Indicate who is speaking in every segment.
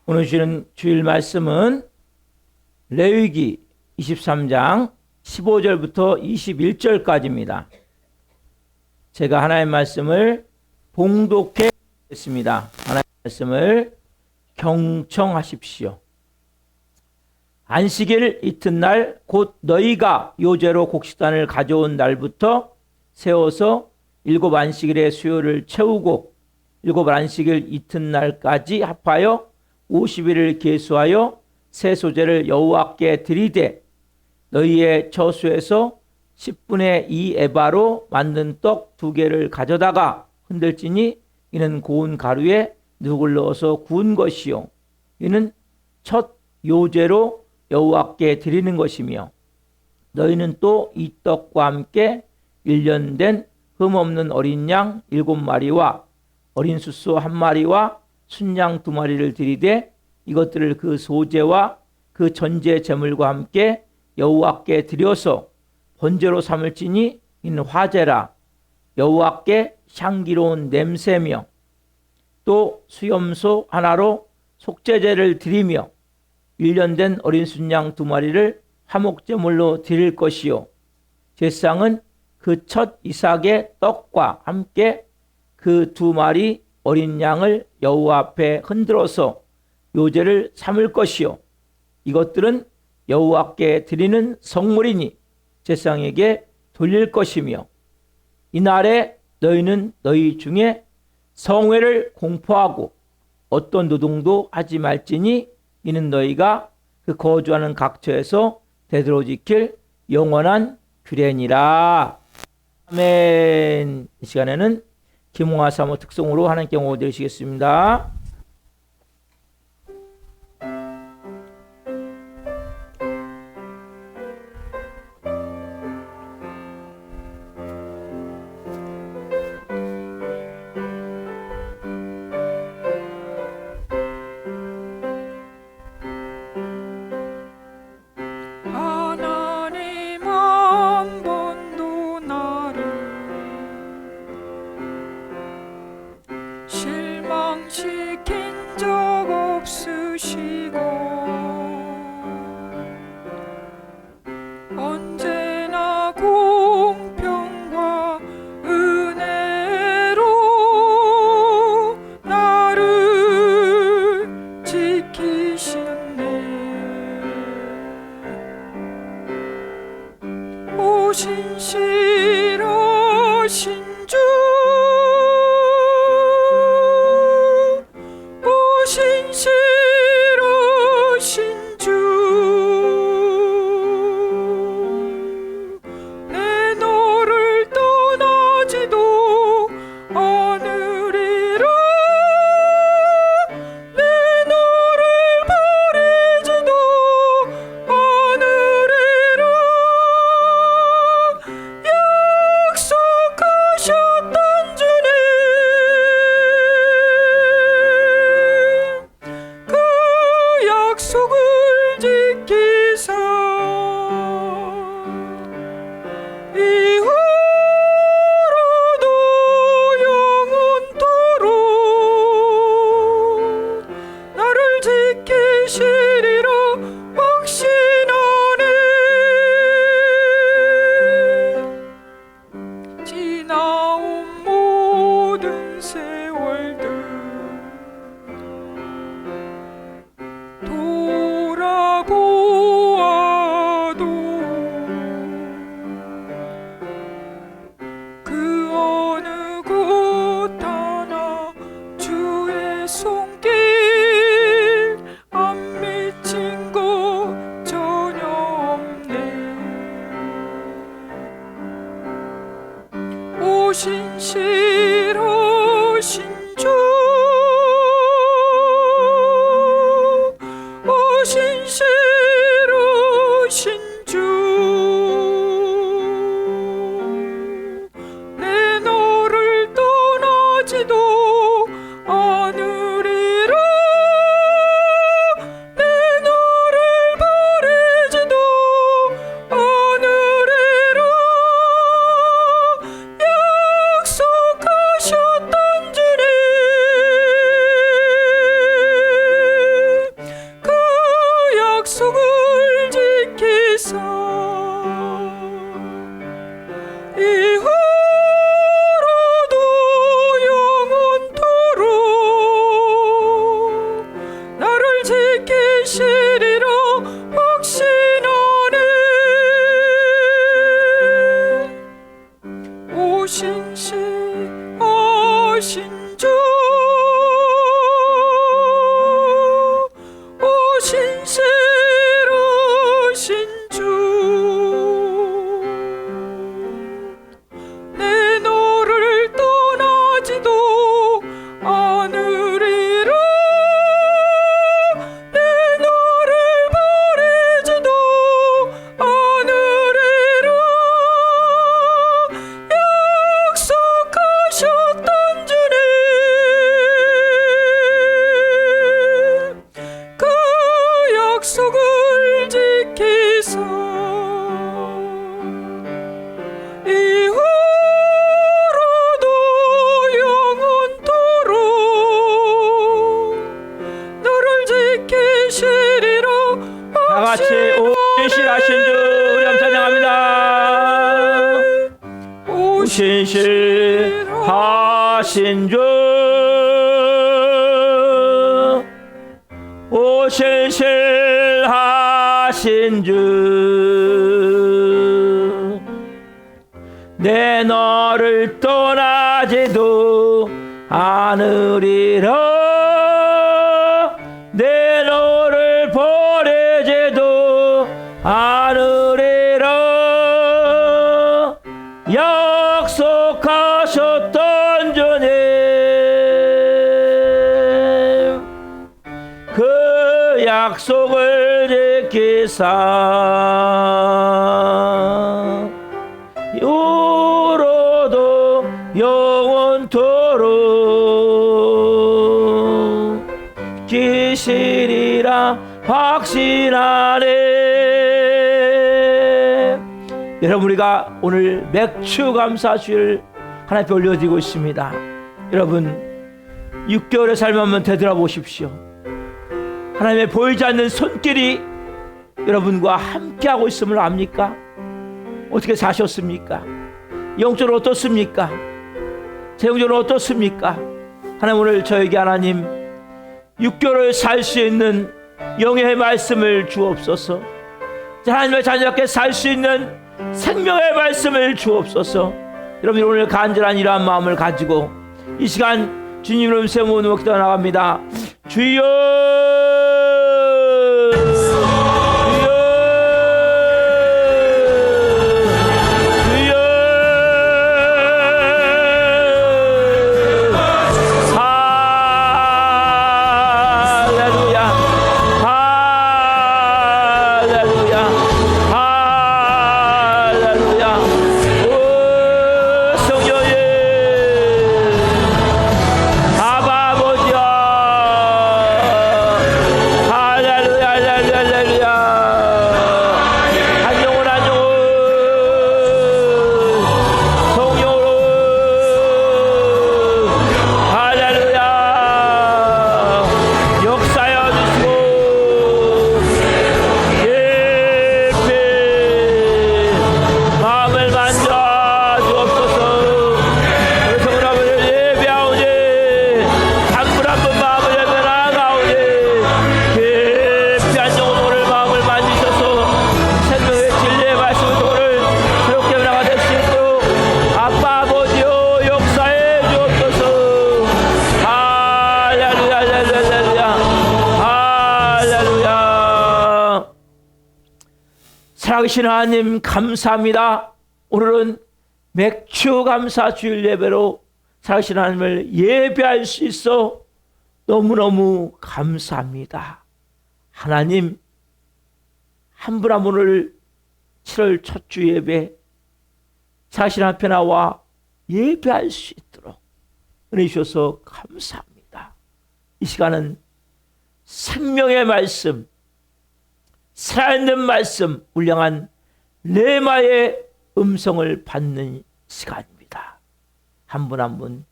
Speaker 1: 오늘 주시는 주일 말씀은 레위기 23장 15절부터 21절까지입니다. 제가 하나님의 말씀을 봉독해 드리겠습니다. 하나님의 말씀을 경청하십시오. 안식일 이튿날 곧 너희가 요제로 곡식단을 가져온 날부터 세워서 7 안식일의 수요를 채우고 7 안식일 이튿날까지 합하여 50일을 계수하여 새 소재를 여호와께 드리되 너희의 처소에서 10분의 2 에바로 만든 떡 2개를 가져다가 흔들지니 이는 고운 가루에 누룩을 넣어서 구운 것이요 이는 첫 요제로 여호와께 드리는 것이며 너희는 또 이 떡과 함께 1년 된 흠없는 어린 양 7마리와 어린 숫소 1마리와 순양 2마리를 드리되 이것들을 그 소제와 그 전제 제물과 함께 여호와께 드려서 번제로 삼을지니 이는 화제라 여호와께 향기로운 냄새며 또 수염소 하나로 속죄제를 드리며 1년 된 어린 순양 2마리를 화목제물로 드릴 것이요 제사장은 그 첫 이삭의 떡과 함께 그 2마리 어린 양을 여호와 앞에 흔들어서 요제를 삼을 것이요 이것들은 여호와께 드리는 성물이니 제사장에게 돌릴 것이며 이날에 너희는 너희 중에 성회를 공포하고 어떤 노동도 하지 말지니 이는 너희가 그 거주하는 각처에서 대대로 지킬 영원한 규례니라. 아멘. 이 시간에는 김홍하 사모 특송으로 하나님께 영광을 드리시겠습니다.
Speaker 2: 실망시킨 적 없으시고 언제나 공평과 은혜로 나를 지키시네. 오신실하신 주 신실하신 주 내 너를 떠나지도 않으리라 내 너를 버리지도 않으리라 약속하셨던 주님 약속을 지키사 이후로도 영원토록 나를 지키시리라 확신하네. 지나온 모든 세월들 돌아보아도 그 어느 곳 하나 주의 손길 안 지키시리라.
Speaker 1: 다 같이 오신실하신 주 우리 함께 찬양합니다. 오신실하신 주, 오신실하신 주, 내 너를 떠나지도 않으리라. 내 너를 버리지도 않으리라. 약속하셨던 주님, 그 약속을 지키사 요로도 영원토록 지시리라 확신하네. 여러분, 우리가 오늘 맥주 감사주를 하나님께 올려드리고 있습니다. 여러분, 6개월의 삶 한번 되돌아보십시오. 하나님의 보이지 않는 손길이 여러분과 함께하고 있음을 압니까? 어떻게 사셨습니까? 영적으로 어떻습니까? 재정적으로 어떻습니까? 하나님, 오늘 저에게 하나님 6개월을 살 수 있는 영의 말씀을 주옵소서. 하나님의 자녀답게 살 수 있는 생명의 말씀을 주옵소서. 여러분, 오늘 간절한 이러한 마음을 가지고 이 시간 주님 이름 세우며 기도 나갑니다. 주여, 살아계신 하나님 감사합니다. 오늘은 맥주 감사 주일 예배로 살아계신 하나님을 예배할 수 있어 너무너무 감사합니다. 하나님, 한 분 한 분을 7월 첫 주 예배 살아계신 앞에 나와 예배할 수 있도록 은혜 주셔서 감사합니다. 이 시간은 생명의 말씀, 살아있는 말씀, 울량한 레마의 음성을 받는 시간입니다. 한 분 한 분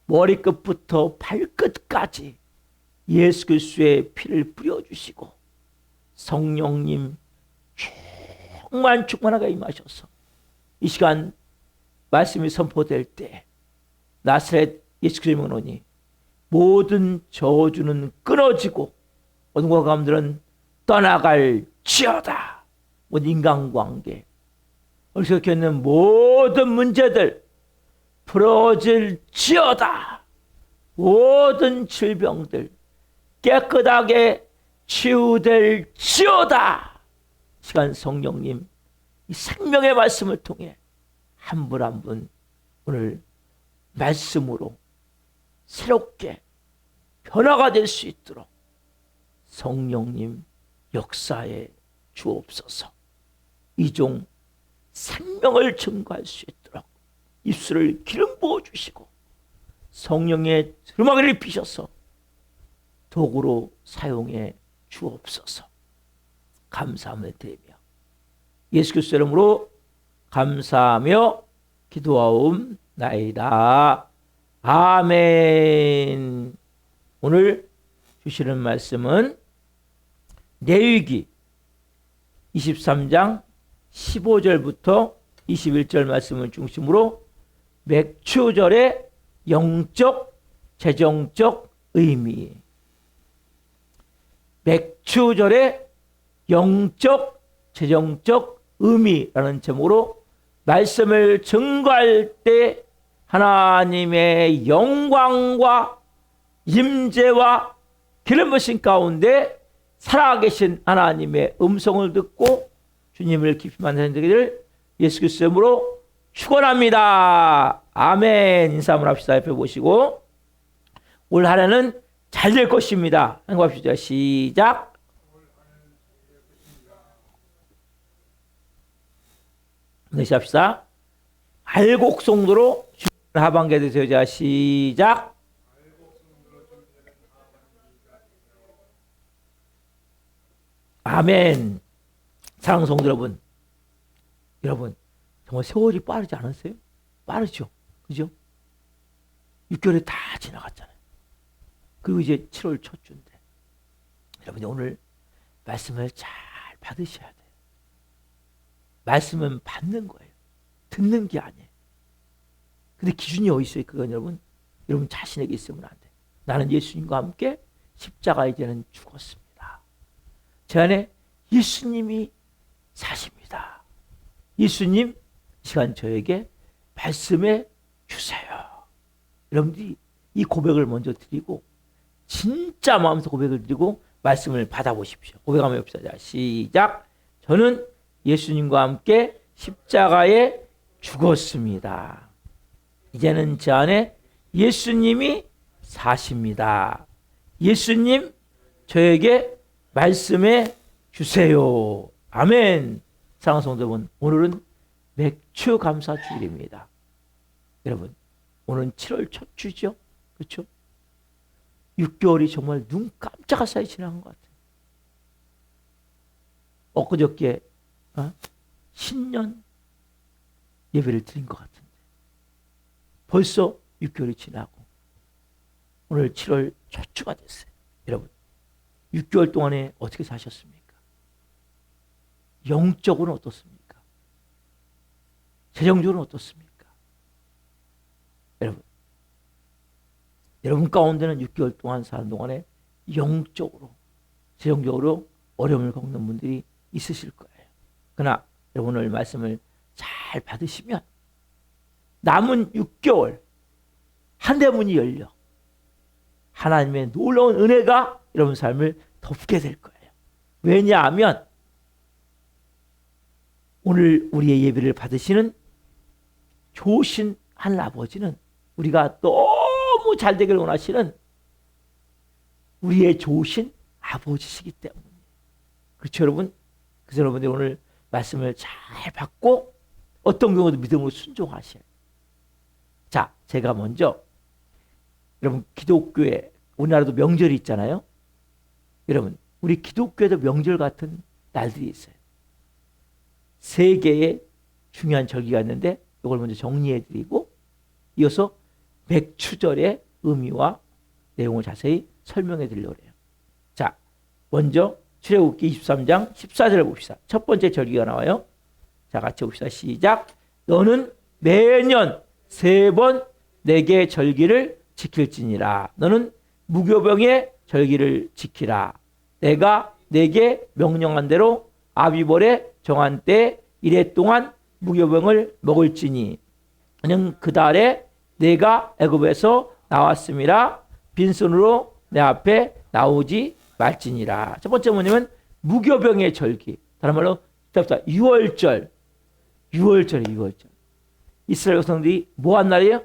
Speaker 1: 머리끝부터 발끝까지 예수 그리스도의 피를 뿌려주시고 성령님 충만하게 임하셔서 이 시간 말씀이 선포될 때 나사렛 예수 그리스도의 명으로니 모든 저주는 끊어지고 어둠과 감들은 떠나갈 지어다. 모든 인간관계, 어리석게 있는 모든 문제들 풀어질 지어다. 모든 질병들 깨끗하게 치유될 지어다. 시간 성령님, 이 생명의 말씀을 통해 한 분 한 분 오늘 말씀으로 새롭게 변화가 될 수 있도록 성령님 역사에 주옵소서. 이종 생명을 증거할 수 있도록 입술을 기름 부어 주시고 성령의 두루마기를 입히셔서 도구로 사용해 주옵소서. 감사함을 드리며 예수 그리스도 이름으로 감사하며 기도하옵나이다. 아멘. 오늘 주시는 말씀은 레위기 23장 15절부터 21절 말씀을 중심으로 맥추절의 영적, 재정적 의미, 맥추절의 영적, 재정적 의미라는 제목으로 말씀을 증거할 때 하나님의 영광과 임재와 기름 부으심 가운데 살아계신 하나님의 음성을 듣고 주님을 깊이 만나는 자들을 예수 그리스도 이름으로 축원합니다. 아멘. 인사 한번 합시다. 옆에 보시고 올 한 해는 잘 될 것입니다. 한국합시다. 시작. 다시 합시다. 알곡송도로 하반기에 되세요. 자, 시작. 아멘. 사랑하는 성도 여러분, 정말 세월이 빠르지 않으세요? 빠르죠, 그죠? 6개월이 다 지나갔잖아요. 그리고 이제 7월 첫 주인데, 여러분이 오늘 말씀을 잘 받으셔야 돼요. 말씀은 받는 거예요. 듣는 게 아니에요. 근데 기준이 어디 있어요? 그건 여러분 자신에게 있으면 안 돼요. 나는 예수님과 함께 십자가에 이제는 죽었습니다. 제 안에 예수님이 사십니다. 예수님, 이 시간 저에게 말씀해 주세요. 여러분들이 이 고백을 먼저 드리고 진짜 마음에서 고백을 드리고 말씀을 받아보십시오. 고백 한번 해봅시다. 자, 시작. 저는 예수님과 함께 십자가에 죽었습니다. 이제는 제 안에 예수님이 사십니다. 예수님, 저에게 말씀해 주세요. 아멘. 사랑하는 성도 여러분, 오늘은 맥추 감사 주일입니다. 여러분, 오늘은 7월 첫 주죠. 그렇죠? 6개월이 정말 눈 깜짝할 사이 지나간 것 같아요. 엊그저께 신년 예배를 드린 것 같은데 벌써 6개월이 지나고 오늘 7월 첫 주가 됐어요. 여러분, 6개월 동안에 어떻게 사셨습니까? 영적으로는 어떻습니까? 재정적으로는 어떻습니까? 여러분 가운데는 6개월 동안 사는 동안에 영적으로, 재정적으로 어려움을 겪는 분들이 있으실 거예요. 그러나 여러분 오늘 말씀을 잘 받으시면 남은 6개월 한 대문이 열려 하나님의 놀라운 은혜가 여러분 삶을 덮게 될 거예요. 왜냐하면 오늘 우리의 예배를 받으시는 좋으신 하늘 아버지는 우리가 너무 잘 되길 원하시는 우리의 좋으신 아버지시기 때문에 그렇죠 여러분? 그래서 여러분들이 오늘 말씀을 잘 받고 어떤 경우도 믿음으로 순종하셔요. 자, 제가 먼저 여러분 기독교에 우리나라도 명절이 있잖아요. 여러분 우리 기독교에도 명절 같은 날들이 있어요. 세 개의 중요한 절기가 있는데 이걸 먼저 정리해드리고 이어서 맥추절의 의미와 내용을 자세히 설명해드리려고 해요. 자, 먼저 출애굽기 23장 14절을 봅시다. 첫 번째 절기가 나와요. 자, 같이 봅시다. 시작. 너는 매년 3번 내게 절기를 지킬지니라. 너는 무교병의 절기를 지키라. 내가 내게 명령한 대로 아비벌에 정한 때 이래 동안 무교병을 먹을지니 너는 그 달에 내가 애굽에서 나왔음이라 빈손으로 내 앞에 나오지 말지니라. 첫 번째 뭐냐면 무교병의 절기. 다른 말로 6월절. 6월절. 이스라엘 백성들이 뭐 한 날이에요?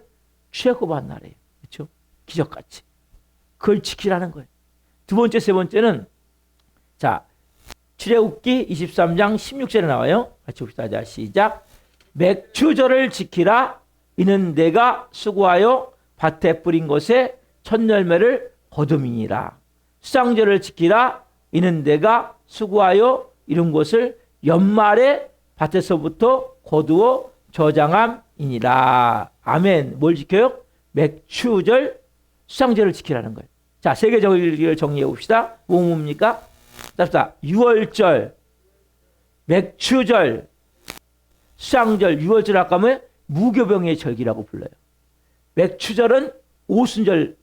Speaker 1: 출애굽한 날이에요. 그렇죠? 기적같이. 그걸 지키라는 거예요. 두 번째, 세 번째는 자, 출애굽기 23장 16절에 나와요. 같이 봅시다. 자, 시작. 맥추절을 지키라. 이는 내가 수고하여 밭에 뿌린 것에 첫 열매를 거둠이니라. 수상절을 지키라. 이는 내가 수고하여 이룬 것을 연말에 밭에서부터 거두어 저장함이니라. 아멘. 뭘 지켜요? 맥추절, 수상절을 지키라는 거예요. 자, 세 개 절기를 정리해 봅시다. 뭡니까? 자, 유월절, 맥추절, 수양절, 유월절 아까 뭐 무교병의 절기라고 불러요. 맥추절은 오순절,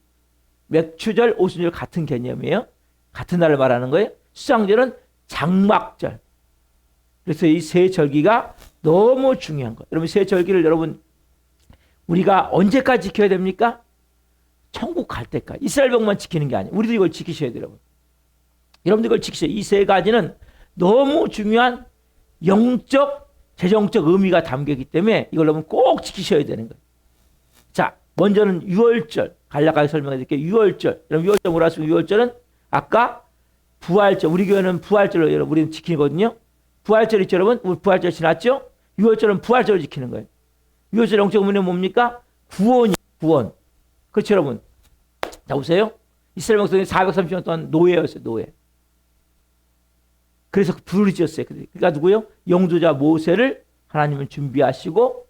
Speaker 1: 맥추절, 오순절 같은 개념이에요. 같은 날을 말하는 거예요. 수양절은 장막절. 그래서 이 세 절기가 너무 중요한 거예요. 여러분 세 절기를 여러분 우리가 언제까지 지켜야 됩니까? 천국 갈 때까지. 이스라엘병만 지키는 게 아니에요. 우리도 이걸 지키셔야 돼요. 여러분들 이걸 지키셔야 돼요. 이 세 가지는 너무 중요한 영적, 재정적 의미가 담겨있기 때문에 이걸 여러분 꼭 지키셔야 되는 거예요. 자, 먼저는 유월절. 간략하게 설명해 드릴게요. 유월절. 여러분 유월절 뭐라 하시면 유월절은 아까 부활절. 우리 교회는 부활절을 여러분 우리는 지키거든요. 부활절 있죠, 여러분? 우리 부활절 지났죠? 유월절은 부활절을 지키는 거예요. 유월절 영적 의미는 뭡니까? 구원이 구원. 그렇죠, 여러분? 자, 보세요. 이스라엘 백성이 430년 동안 노예였어요, 노예. 그래서 불을 지었어요. 그러니까 누구요? 영도자 모세를 하나님은 준비하시고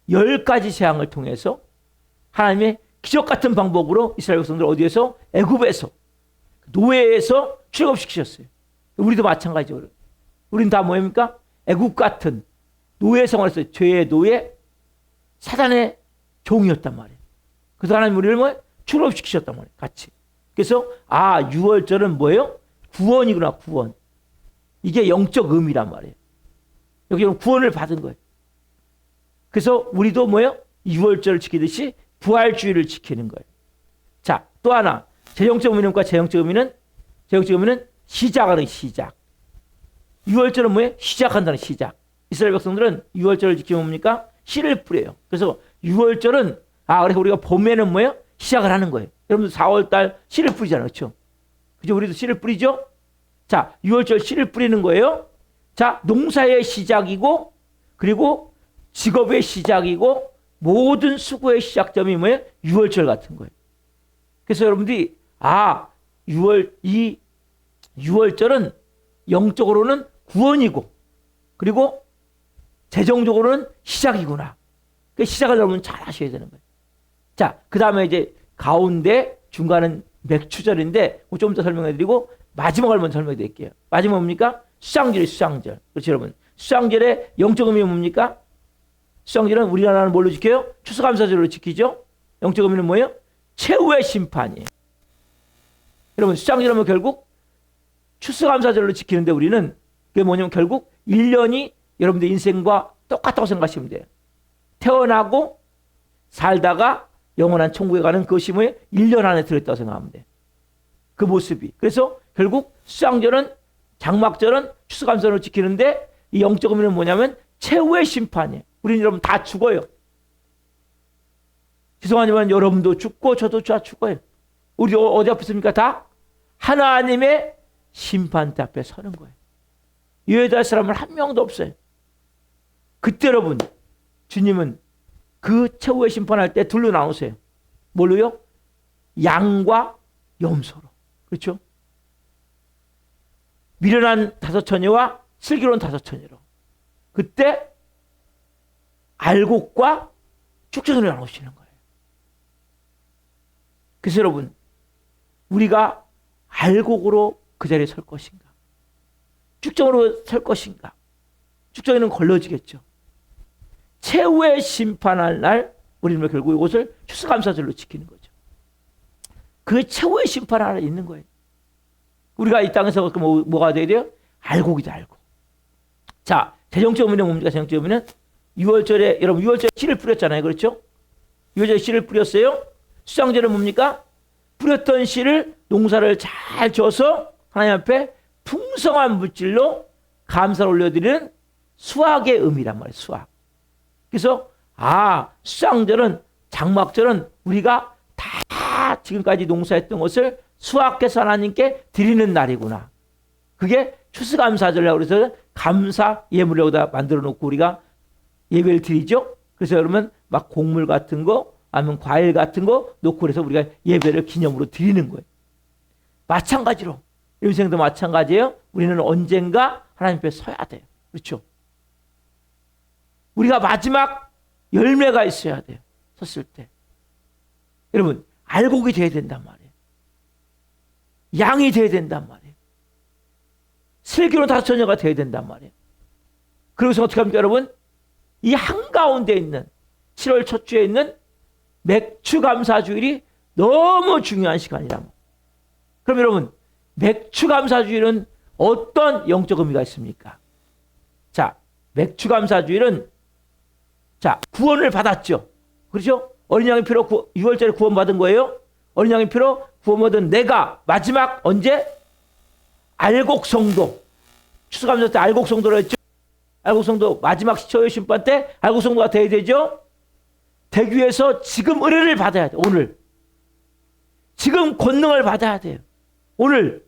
Speaker 1: 10가지 재앙을 통해서 하나님의 기적 같은 방법으로 이스라엘 백성들 어디에서? 애굽에서 노예에서 출애굽시키셨어요. 우리도 마찬가지죠. 우리는 다 뭐입니까? 애굽 같은 노예 생활에서 죄의 노예, 사단의 종이었단 말이에요. 그래서 하나님 우리를 뭐 출애굽시키셨단 말이에요. 같이. 그래서 유월절은 뭐예요? 구원이구나, 구원. 이게 영적 의미란 말이에요. 여기 구원을 받은 거예요. 그래서 우리도 뭐예요? 유월절을 지키듯이 부활주의를 지키는 거예요. 자, 또 하나. 재정적 의미과 재정적 의미는 시작하는 시작. 유월절은 뭐예요? 시작한다는 시작. 이스라엘 백성들은 유월절을 지키면 뭡니까? 씨를 뿌려요. 그래서 유월절은 그래서 우리가 봄에는 뭐예요? 시작을 하는 거예요. 여러분들 4월달 씨를 뿌리잖아요. 그렇죠? 그죠? 우리도 씨를 뿌리죠? 자, 유월절 씨를 뿌리는 거예요. 자, 농사의 시작이고 그리고 직업의 시작이고 모든 수고의 시작점이 뭐예요? 유월절 같은 거예요. 그래서 여러분들이 유월절은 영적으로는 구원이고 그리고 재정적으로는 시작이구나. 그 시작을 여러분 잘 하셔야 되는 거예요. 자, 그 다음에 이제 가운데 중간은 맥추절인데 좀 더 설명해 드리고 마지막을 먼저 설명해 드릴게요. 마지막 뭡니까? 수양절이 수양절. 그렇죠, 여러분? 수양절의 영적 의미는 뭡니까? 수양절은 우리나라는 뭘로 지켜요? 추수감사절로 지키죠? 영적 의미는 뭐예요? 최후의 심판이에요. 여러분, 수양절은 결국 추수감사절로 지키는데 우리는 그게 뭐냐면 결국 1년이 여러분들 인생과 똑같다고 생각하시면 돼요. 태어나고 살다가 영원한 천국에 가는 그것이 뭐예요? 1년 안에 들어있다고 생각하면 돼요. 그 모습이. 그래서 결국 수양절은 장막절은 추수감사절로 지키는데 이 영적 의미는 뭐냐면 최후의 심판이에요. 우리는 여러분 다 죽어요. 죄송하지만 여러분도 죽고 저도 다 죽어요. 우리 어디 앞에 있습니까? 다 하나님의 심판대 앞에 서는 거예요. 이해할 사람은 한 명도 없어요. 그때 여러분 주님은 그 최후의 심판할 때 둘로 나오세요. 뭘로요? 양과 염소로. 그렇죠? 미련한 5처녀와 슬기로운 5처녀로. 그때 알곡과 축전으로 나오시는 거예요. 그래서 여러분 우리가 알곡으로 그 자리에 설 것인가? 축정으로 설 것인가? 축정에는 걸러지겠죠. 최후의 심판할 날 우리는 결국 이것을 추수감사절로 지키는 거죠. 그 최후의 심판할 날 있는 거예요. 우리가 이 땅에서 뭐가 돼야 돼요? 알곡이다, 알곡. 자, 재정적 의미는 뭡니까? 재정적 의미는 유월절에 여러분 유월절에 씨를 뿌렸잖아요. 그렇죠? 유월절에 씨를 뿌렸어요. 수양절은 뭡니까? 뿌렸던 씨를 농사를 잘 져서 하나님 앞에 풍성한 물질로 감사를 올려드리는 수확의 의미란 말이에요. 수확. 그래서 수양절은 장막절은 우리가 다 지금까지 농사했던 것을 수확해서 하나님께 드리는 날이구나. 그게 추수감사절이라고 그래서 감사 예물을 여기다 만들어 놓고 우리가 예배를 드리죠. 그래서 여러분 막 곡물 같은 거 아니면 과일 같은 거 놓고 그래서 우리가 예배를 기념으로 드리는 거예요. 마찬가지로 인생도 마찬가지예요. 우리는 언젠가 하나님 앞에 서야 돼요. 그렇죠? 우리가 마지막 열매가 있어야 돼요. 섰을 때. 여러분 알곡이 돼야 된단 말이에요. 양이 돼야 된단 말이에요. 슬기로운 다섯 처녀가 되어야 된단 말이에요. 그래서 어떻게 합니까, 여러분? 이 한가운데 있는 7월 첫 주에 있는 맥추감사주일이 너무 중요한 시간이란 말이에요. 그럼 여러분, 맥추감사주일은 어떤 영적 의미가 있습니까? 자, 맥추감사주일은 자, 구원을 받았죠. 그렇죠? 어린 양의 피로 6월절에 구원받은 거예요. 어린 양의 피로 구원받은 내가 마지막 언제? 알곡성도. 추수감사 때 알곡성도를 했죠. 알곡성도 마지막 시초의 심판 때 알곡성도가 돼야 되죠. 되기 위해서 지금 은혜를 받아야 돼. 오늘. 지금 권능을 받아야 돼요. 오늘.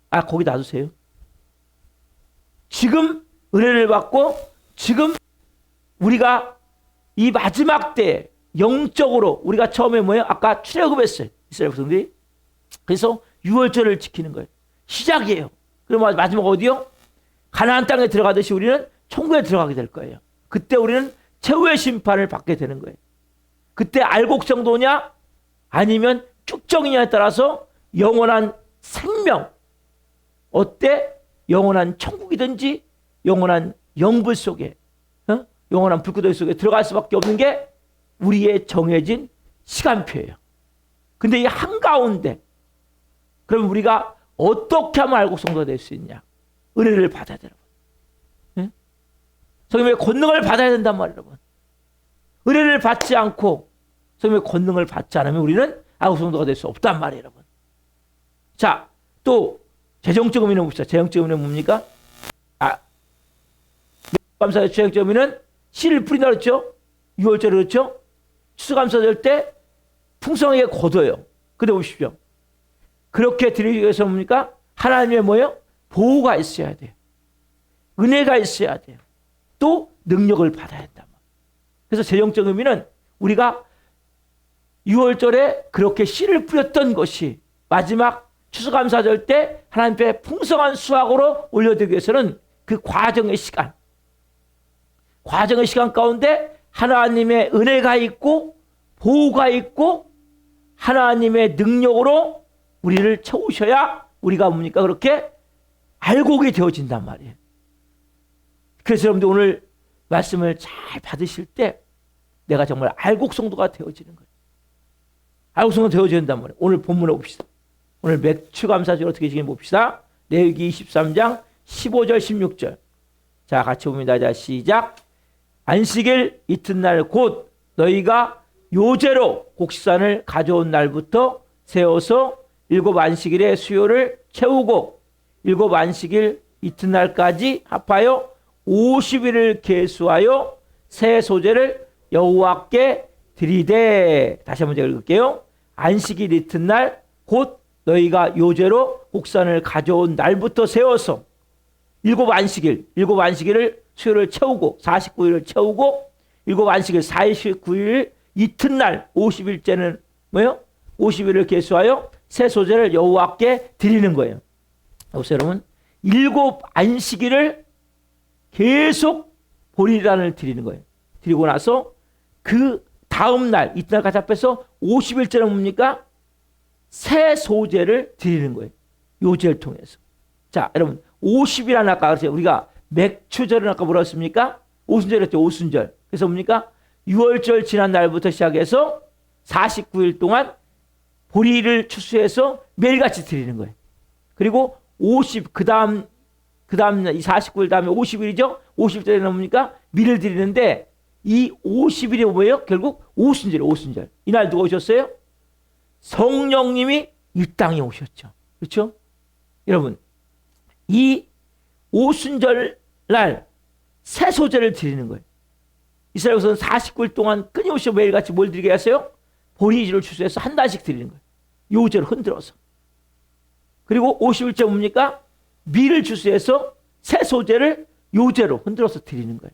Speaker 1: 아, 거기 놔두세요. 지금 은혜를 받고 지금 우리가 이 마지막 때 영적으로 우리가 처음에 뭐예요? 아까 출애굽했어요. 이스라엘 백성들이. 그래서 6월절을 지키는 거예요. 시작이에요. 그럼 마지막 어디요? 가나안 땅에 들어가듯이 우리는 천국에 들어가게 될 거예요. 그때 우리는 최후의 심판을 받게 되는 거예요. 그때 알곡성도냐 아니면 쭉정이냐에 따라서 영원한 생명, 어때? 영원한 천국이든지 영원한 영불 속에, 영원한 불구덩이 속에 들어갈 수밖에 없는 게 우리의 정해진 시간표예요. 근데 이 한가운데, 그럼 우리가 어떻게 하면 알곡성도가 될 수 있냐? 은혜를 받아야 돼요. 성령의 권능을 받아야 된단 말이에요, 여러분. 은혜를 받지 않고 성령의 권능을 받지 않으면 우리는 알곡성도가 될 수 없단 말이에요, 여러분. 자, 또 재정적 의미는 봅시다. 재정적 의미는 뭡니까? 감사의 재정적 의미는 씨를 뿌린다 그랬죠? 6월절에 그렇죠? 추수감사절 때 풍성하게 거둬요. 근데 보십시오. 그렇게 드리기 위해서 뭡니까? 하나님의 뭐예요? 보호가 있어야 돼요. 은혜가 있어야 돼요. 또 능력을 받아야 한다. 그래서 재정적 의미는 우리가 6월절에 그렇게 씨를 뿌렸던 것이 마지막 추수감사절 때 하나님께 풍성한 수확으로 올려드리기 위해서는 그 과정의 시간 가운데 하나님의 은혜가 있고 보호가 있고 하나님의 능력으로 우리를 채우셔야 우리가 뭡니까? 그렇게 알곡이 되어진단 말이에요. 그래서 여러분들 오늘 말씀을 잘 받으실 때 내가 정말 알곡성도가 되어지는 거예요. 알곡성도가 되어진단 말이에요. 오늘 본문을 봅시다. 오늘 맥추감사절 어떻게 지금 봅시다. 레위기 23장 15절 16절. 자, 같이 봅니다. 자, 시작. 안식일 이튿날 곧 너희가 요제로 곡식산을 가져온 날부터 세워서 7 안식일의 수요를 채우고 7 안식일 이튿날까지 합하여 50일을 계수하여 새 소재를 여호와께 드리되. 다시 한번 제가 읽을게요. 안식일 이튿날 곧 너희가 요제로 곡산을 가져온 날부터 세워서 7 안식일을 수요를 채우고 49일을 채우고 7 안식일 49일 이튿날 50일째는 뭐예요? 50일을 계수하여 새 소재를 여호와께 드리는 거예요. 보세요, 여러분. 7 안식일을 계속 보리란을 드리는 거예요. 드리고 나서 그 다음 날 이튿날까지 합해서 50일째는 뭡니까? 새 소재를 드리는 거예요. 요제를 통해서. 자, 여러분 50이라는 아까 그랬어요. 우리가 맥추절은 아까 뭐라고 했습니까? 오순절 했죠. 오순절. 그래서 뭡니까? 6월절 지난 날부터 시작해서 49일 동안 보리를 추수해서 매일같이 드리는 거예요. 그리고 50, 그 다음 이 49일 다음에 50일이죠? 50일째는 뭡니까? 밀을 드리는데 이 50일이 뭐예요? 결국 오순절. 이날 누가 오셨어요? 성령님이 이 땅에 오셨죠. 그렇죠? 여러분, 이 오순절 날 새 소재를 드리는 거예요. 이스라엘에서는 49일 동안 끊임없이 매일같이 뭘 드리게 하세요? 보리지를 추수해서 한 달씩 드리는 거예요. 요제를 흔들어서. 그리고 50일째 뭡니까? 밀을 추수해서 새 소재를 요제로 흔들어서 드리는 거예요.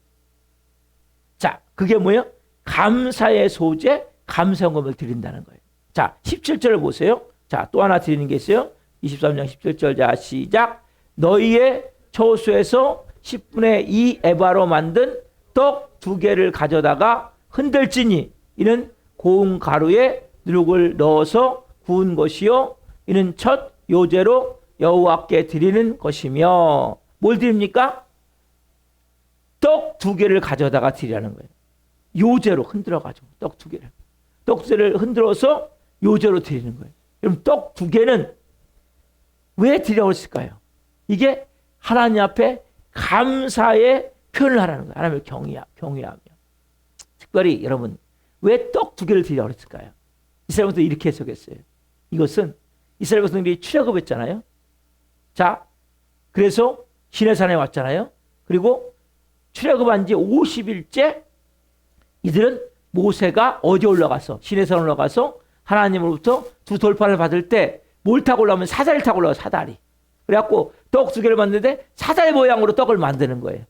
Speaker 1: 자, 그게 뭐예요? 감사의 소재, 감사헌금을 드린다는 거예요. 자, 17절을 보세요. 자, 또 하나 드리는 게 있어요. 23장 17절. 자, 시작. 너희의 처소에서 10분의 2 에바로 만든 떡 2개를 가져다가 흔들지니 이는 고운 가루에 누룩을 넣어서 구운 것이요 이는 첫 요제로 여호와께 드리는 것이며 뭘 드립니까? 떡 2개를 가져다가 드리라는 거예요. 요제로 흔들어가지고 떡 2개를. 떡 2개를 흔들어서 요제로 드리는 거예요. 그럼 떡 2개는 왜 드리라고 했을까요? 이게 하나님 앞에 감사의 표현을 하라는 거예요. 하나님을 경외하며. 특별히 여러분 왜 떡 2개를 드리라고 했을까요? 이스라엘 백성들이 이렇게 해석했어요. 이것은 이스라엘 백성들이 출애굽했잖아요. 자, 그래서 시내산에 왔잖아요. 그리고 출애굽한 지 50일째 이들은 모세가 어디 올라가서 시내산 올라가서 하나님으로부터 2 돌판을 받을 때 뭘 타고 올라오면 사다리를 타고 올라와요. 사다리. 그래갖고 떡 2개를 만드는데 사다리 모양으로 떡을 만드는 거예요.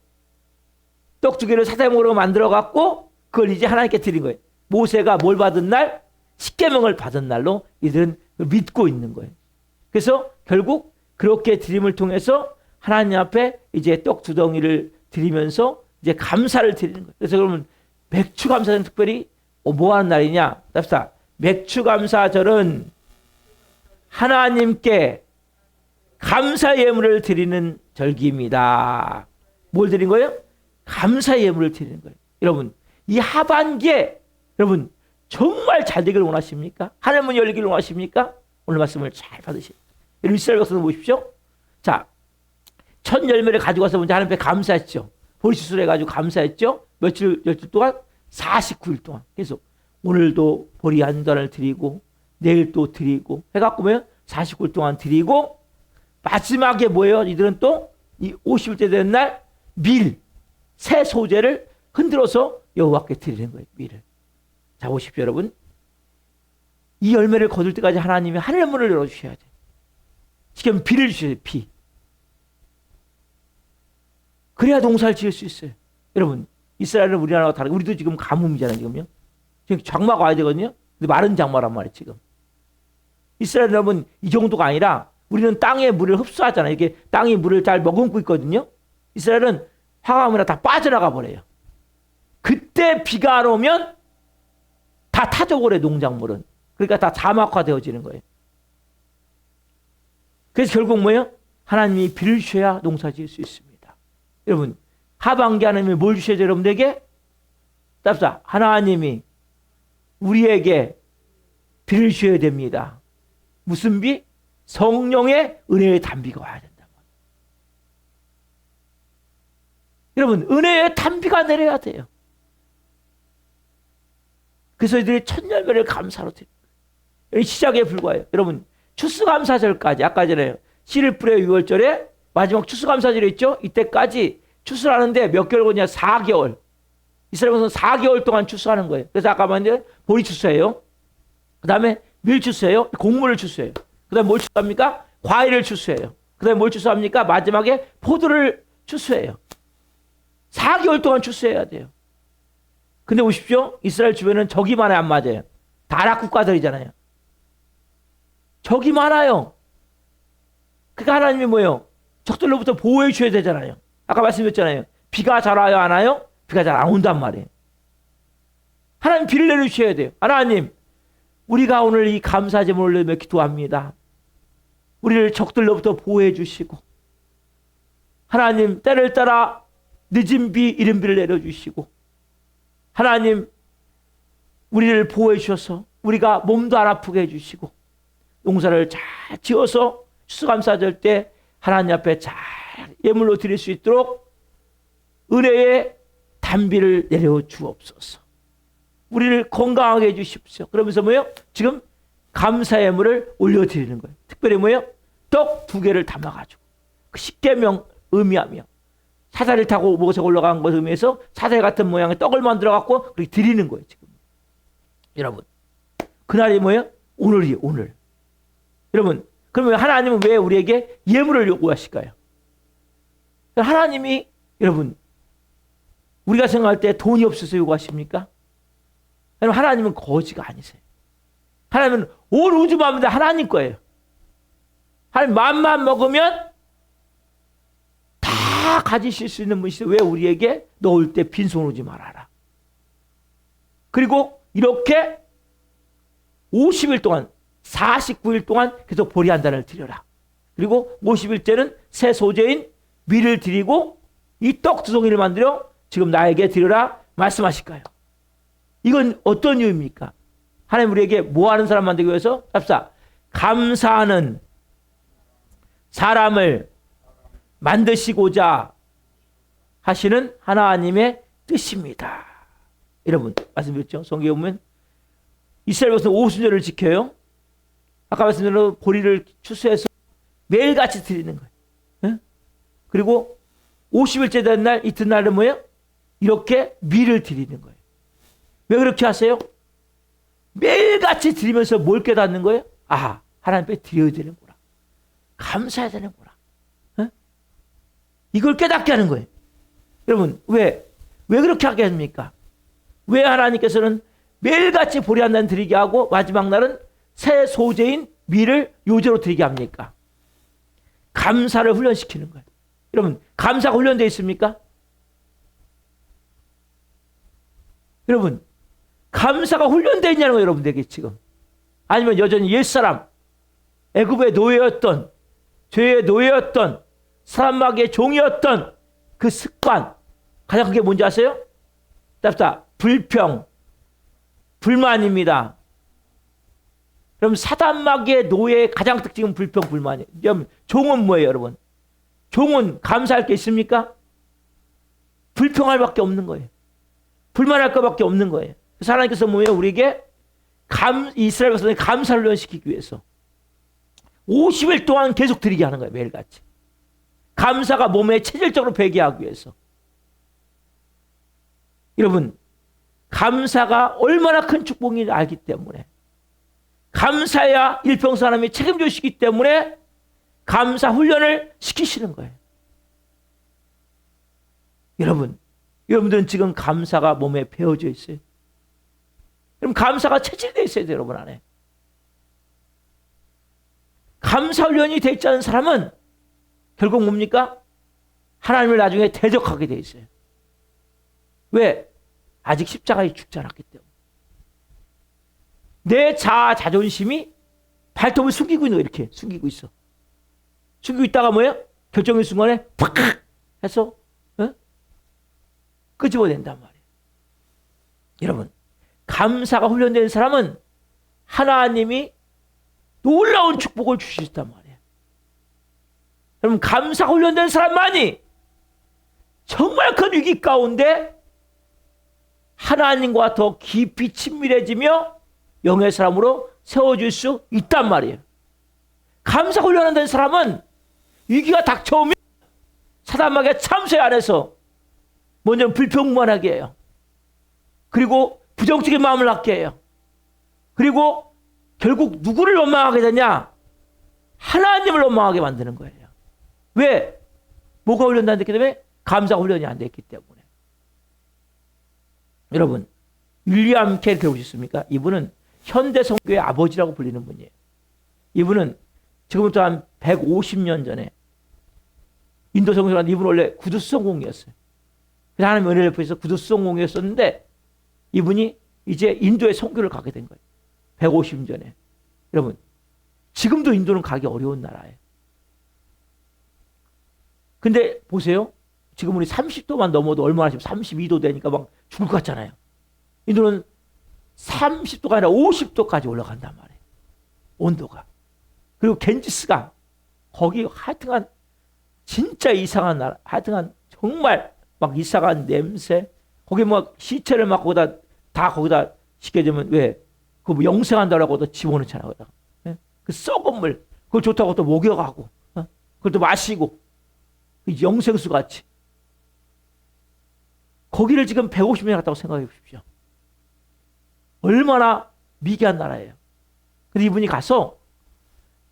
Speaker 1: 떡 2개를 사다리 모양으로 만들어갖고 그걸 이제 하나님께 드린 거예요. 모세가 뭘 받은 날? 십계명을 받은 날로 이들은 믿고 있는 거예요. 그래서 결국 그렇게 드림을 통해서 하나님 앞에 이제 떡 2덩이를 드리면서 이제 감사를 드리는 거예요. 그래서 그러면 맥추감사절은 특별히 뭐 하는 날이냐? 답사. 맥추감사절은 하나님께 감사 예물을 드리는 절기입니다. 뭘 드린 거예요? 감사 예물을 드리는 거예요. 여러분, 이 하반기에 여러분 정말 잘 되기를 원하십니까? 하늘 문 열리기를 원하십니까? 오늘 말씀을 잘 받으시오. 여러분 이스라엘 백성들 보십시오. 자, 첫 열매를 가지고 와서 먼저 하나님 앞에 감사했죠. 보리수술 해가지고 감사했죠. 며칠 열흘 동안 49일 동안 계속 오늘도 보리 한 단을 드리고 내일 또 드리고 해갖고 뭐예요? 49일 동안 드리고 마지막에 뭐예요? 이들은 또 이 50일째 되는 날 새 소재를 흔들어서 여호와께 드리는 거예요. 밀을. 자, 보십시오, 여러분. 이 열매를 거둘 때까지 하나님이 하늘 문을 열어주셔야 돼요. 지금 비를 주셔야 돼요, 비. 그래야 농사를 지을 수 있어요. 여러분, 이스라엘은 우리나라와 다르게, 우리도 지금 가뭄이잖아요, 지금요. 지금 장마가 와야 되거든요. 근데 마른 장마란 말이에요, 지금. 이스라엘 여러분, 이 정도가 아니라 우리는 땅에 물을 흡수하잖아요. 이게 땅이 물을 잘 머금고 있거든요. 이스라엘은 화강물이 다 빠져나가 버려요. 그때 비가 안 오면 다 타져버려요, 농작물은. 그러니까 다 자막화되어지는 거예요. 그래서 결국 뭐예요? 하나님이 비를 주셔야 농사 지을 수 있습니다. 여러분, 하반기 하나님이 뭘 주셔야 돼요, 여러분들에게? 답사. 하나님이 우리에게 비를 주셔야 됩니다. 무슨 비? 성령의 은혜의 단비가 와야 된다. 여러분, 은혜의 단비가 내려야 돼요. 그래서 이들이 첫 열매를 감사로 드립니다. 시작에 불과해요. 여러분, 추수감사절까지, 아까 전에 씨를 뿌려 6월절에 마지막 추수감사절이 있죠? 이때까지 추수를 하는데 몇 개월 걸리냐? 4개월. 이스라엘은 4개월 동안 추수하는 거예요. 그래서 아까 말한 보리 추수예요. 그 다음에 밀 추수예요. 곡물을 추수해요. 그 다음에 뭘 추수합니까? 과일을 추수해요. 그 다음에 뭘 추수합니까? 마지막에 포도를 추수해요. 4개월 동안 추수해야 돼요. 근데 보십시오. 이스라엘 주변은 적이 많아요, 안 맞아요? 다락 국가들이잖아요. 적이 많아요. 그러니까 하나님이 뭐예요? 적들로부터 보호해 주셔야 되잖아요. 아까 말씀드렸잖아요. 비가 잘 와요, 안 와요? 비가 잘 안 온단 말이에요. 하나님 비를 내려주셔야 돼요. 하나님, 우리가 오늘 이 감사 제물을 올리며 기도합니다. 우리를 적들로부터 보호해 주시고 하나님 때를 따라 늦은 비, 이른 비를 내려주시고 하나님 우리를 보호해 주셔서 우리가 몸도 안 아프게 해주시고 농사를 잘 지어서 추수감사절 때 하나님 앞에 잘 예물로 드릴 수 있도록 은혜의 단비를 내려 주옵소서. 우리를 건강하게 해주십시오. 그러면서 뭐예요? 지금 감사 예물을 올려드리는 거예요. 특별히 뭐예요? 떡 2개를 담아가지고 그 십계명 의미하며 사다리를 타고 모세가 올라간 것을 의미해서 사다리 같은 모양의 떡을 만들어갖고 그렇게 드리는 거예요. 지금 여러분, 그날이 뭐예요? 오늘이에요. 오늘. 여러분, 그러면 하나님은 왜 우리에게 예물을 요구하실까요? 하나님이 여러분, 우리가 생각할 때 돈이 없어서 요구하십니까? 하나님은 거지가 아니세요. 하나님은 온 우주 만물이 하나님 거예요. 하나님 마음만 먹으면 다 가지실 수 있는 분이시죠. 왜 우리에게 너 올 때 빈손 오지 말아라. 그리고 이렇게 50일 동안 49일 동안 계속 보리 한 단을 드려라. 그리고 50일째는 새 소재인 밀을 드리고 이 떡 두 송이를 만들어 지금 나에게 드리라 말씀하실까요? 이건 어떤 이유입니까? 하나님 우리에게 뭐 하는 사람 만들기 위해서? 답사. 감사하는 사람을 만드시고자 하시는 하나님의 뜻입니다. 여러분 말씀드렸죠? 성경에 보면 이스라엘 백성은 오순절을 지켜요. 아까 말씀드린 대로 보리를 추수해서 매일같이 드리는 거예요. 네? 그리고 50일째 된 날 이튿날은 뭐예요? 이렇게 밀을 드리는 거예요. 왜 그렇게 하세요? 매일같이 드리면서 뭘 깨닫는 거예요? 아, 하나님 앞에 드려야 되는구나. 감사해야 되는구나. 네? 이걸 깨닫게 하는 거예요. 여러분 왜 그렇게 하게 합니까? 왜 하나님께서는 매일같이 보리 한 단 드리게 하고 마지막 날은 새 소재인 밀을 요제로 드리게 합니까? 감사를 훈련시키는 거예요. 여러분 감사가 훈련되어 있습니까? 여러분 감사가 훈련되어 있냐는 거예요. 여러분들에게 지금. 아니면 여전히 옛사람 애굽의 노예였던 죄의 노예였던 사람마귀의 종이었던 그 습관 가장 크게 뭔지 아세요? 답답 불평 불만입니다. 그럼 사단마귀의 노예의 가장 특징은 불평 불만이에요. 여러분 종은 뭐예요? 여러분 종은 감사할 게 있습니까? 불평할 밖에 없는 거예요. 불만할 것밖에 없는 거예요. 그래서 하나님께서 뭐예요? 우리에게 이스라엘 백성의 감사를 훈련시키기 위해서 50일 동안 계속 드리게 하는 거예요. 매일같이. 감사가 몸에 체질적으로 배게 하기 위해서. 여러분 감사가 얼마나 큰 축복인지 알기 때문에 감사해야 일평생 하나님이 책임져 주시기 때문에 감사 훈련을 시키시는 거예요. 여러분들은 지금 감사가 몸에 배어져 있어요. 그럼 감사가 체질되어 있어야 돼요. 여러분 안에. 감사 훈련이 되어 있지 않은 사람은 결국 뭡니까? 하나님을 나중에 대적하게 되어 있어요. 왜? 아직 십자가에 죽지 않았기 때문에. 내 자아 자존심이 발톱을 숨기고 있는 거예요. 이렇게 숨기고 있어. 숨기고 있다가 뭐예요? 결정의 순간에 팍 해서 끄집어낸단 말이에요. 여러분 감사가 훈련된 사람은 하나님이 놀라운 축복을 주시단 말이에요. 여러분 감사가 훈련된 사람만이 정말 큰 위기 가운데 하나님과 더 깊이 친밀해지며 영의 사람으로 세워질 수 있단 말이에요. 감사 훈련된 사람은 위기가 닥쳐오면 사단마귀의 참새 안에서 먼저 불평만하게 해요. 그리고 부정적인 마음을 갖게 해요. 그리고 결국 누구를 원망하게 되냐? 하나님을 원망하게 만드는 거예요. 왜? 뭐가 훈련이 안 됐기 때문에? 감사 훈련이 안 됐기 때문에. 여러분 윌리엄 캐리 배우셨습니까? 이분은 현대 선교의 아버지라고 불리는 분이에요. 이분은 지금부터 한 150년 전에 인도 선교사는 이분 원래 구두 수송공이었어요. 그래서 하나님 은혜를 베풀어서 구두 수송공이었었는데 이분이 이제 인도에 선교를 가게 된 거예요. 150년 전에. 여러분 지금도 인도는 가기 어려운 나라예요. 근데 보세요. 지금 우리 30도만 넘어도 얼마나 지금 32도 되니까 막 죽을 것 같잖아요. 인도는 30도가 아니라 50도까지 올라간단 말이에요. 온도가. 그리고 겐지스강 거기 하여튼간 진짜 이상한 나라. 하여튼간 정말 막 이상한 냄새. 거기 뭐 시체를 막 거기다 쉽게 되면 왜? 그 뭐 영생한다라고 또 집어넣잖아요. 예? 그 썩은 물. 그걸 좋다고 또 목욕하고. 그걸 또 마시고. 영생수 같이. 거기를 지금 150년 갔다고 생각해 보십시오. 얼마나 미개한 나라예요. 근데 이분이 가서